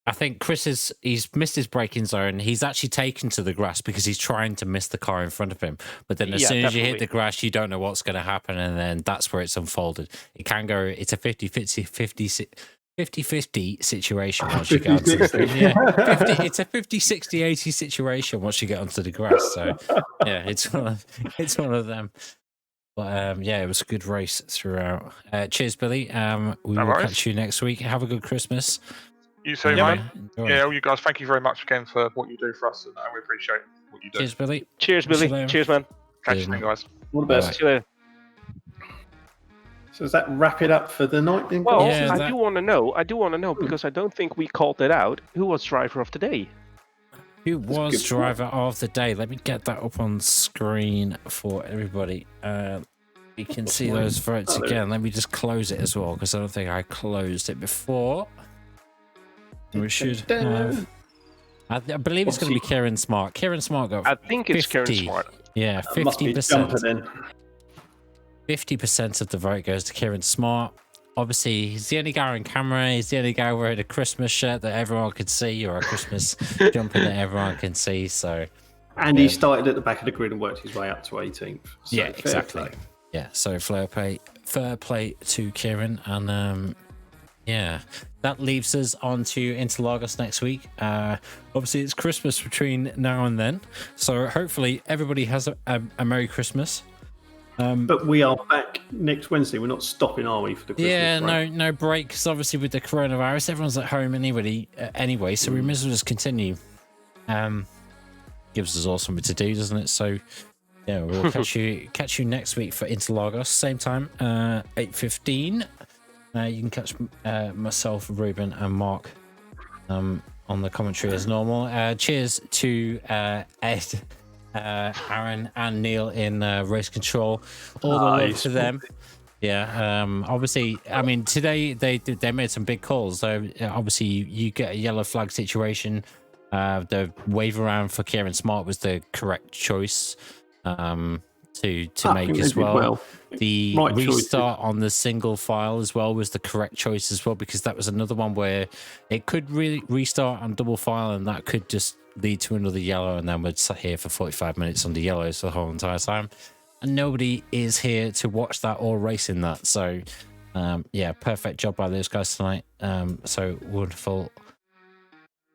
I think Chris he's missed his braking zone. He's actually taken to the grass because he's trying to miss the car in front of him. But then as soon as you hit the grass, you don't know what's going to happen, and then that's where it's unfolded. It can go. It's a 50-50 situation once you get onto it's a 50-60-80 situation once you get onto the grass. So yeah, it's one of them. But it was a good race throughout. Cheers, Billy. We will catch you next week. Have a good Christmas. You too, mate. Yeah, all you guys, thank you very much again for what you do for us, and we appreciate what you do. Cheers, Billy. Cheers, Billy. Cheers, man. Catch you then, guys. All the best. See you later. So does that wrap it up for the night then? Well, I do want to know because I don't think we called it out. Who was driver of the day? Who was driver of the day? Let me get that up on screen for everybody. You can see those votes again. Let me just close it as well, because I don't think I closed it before. We should have... I believe it's going to be Kieran Smart. Kieran Smart got I think it's 50. Kieran Smart. Yeah, Must be Jumper 50%. then. 50% of the vote goes to Kieran Smart. Obviously, he's the only guy on camera. He's the only guy wearing a Christmas shirt that everyone can see, or a Christmas jumper that everyone can see. So, And he started at the back of the grid and worked his way up to 18th. So yeah, fair exactly. play. Yeah, so fair play to Kieran, and yeah, that leaves us on to Interlagos next week. Obviously, it's Christmas between now and then, so hopefully everybody has a Merry Christmas. But we are back next Wednesday. We're not stopping, are we, for the Christmas break? no break, because obviously with the coronavirus, everyone's at home anyway, so we may as well just continue. Gives us all something to do, doesn't it? So yeah, we'll catch you next week for Interlagos, same time, 8:15. You can catch myself, Ruben, and Mark on the commentary as normal. Cheers to Ed, Aaron, and Neil in race control. All the love to them. Yeah, obviously, I mean, today they made some big calls. So obviously, you get a yellow flag situation. The wave around for Kieran Smart was the correct choice to make as well. The restart on the single file as well was the correct choice as well, because that was another one where it could really restart on double file, and that could just lead to another yellow, and then we'd sit here for 45 minutes under yellows the whole entire time, and nobody is here to watch that or race in that. So yeah, perfect job by those guys tonight. So wonderful.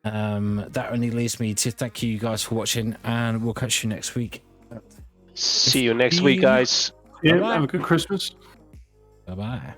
That only leaves me to thank you guys for watching, and we'll catch you next week. See you next week, guys. Yeah, have a good Christmas. Bye bye.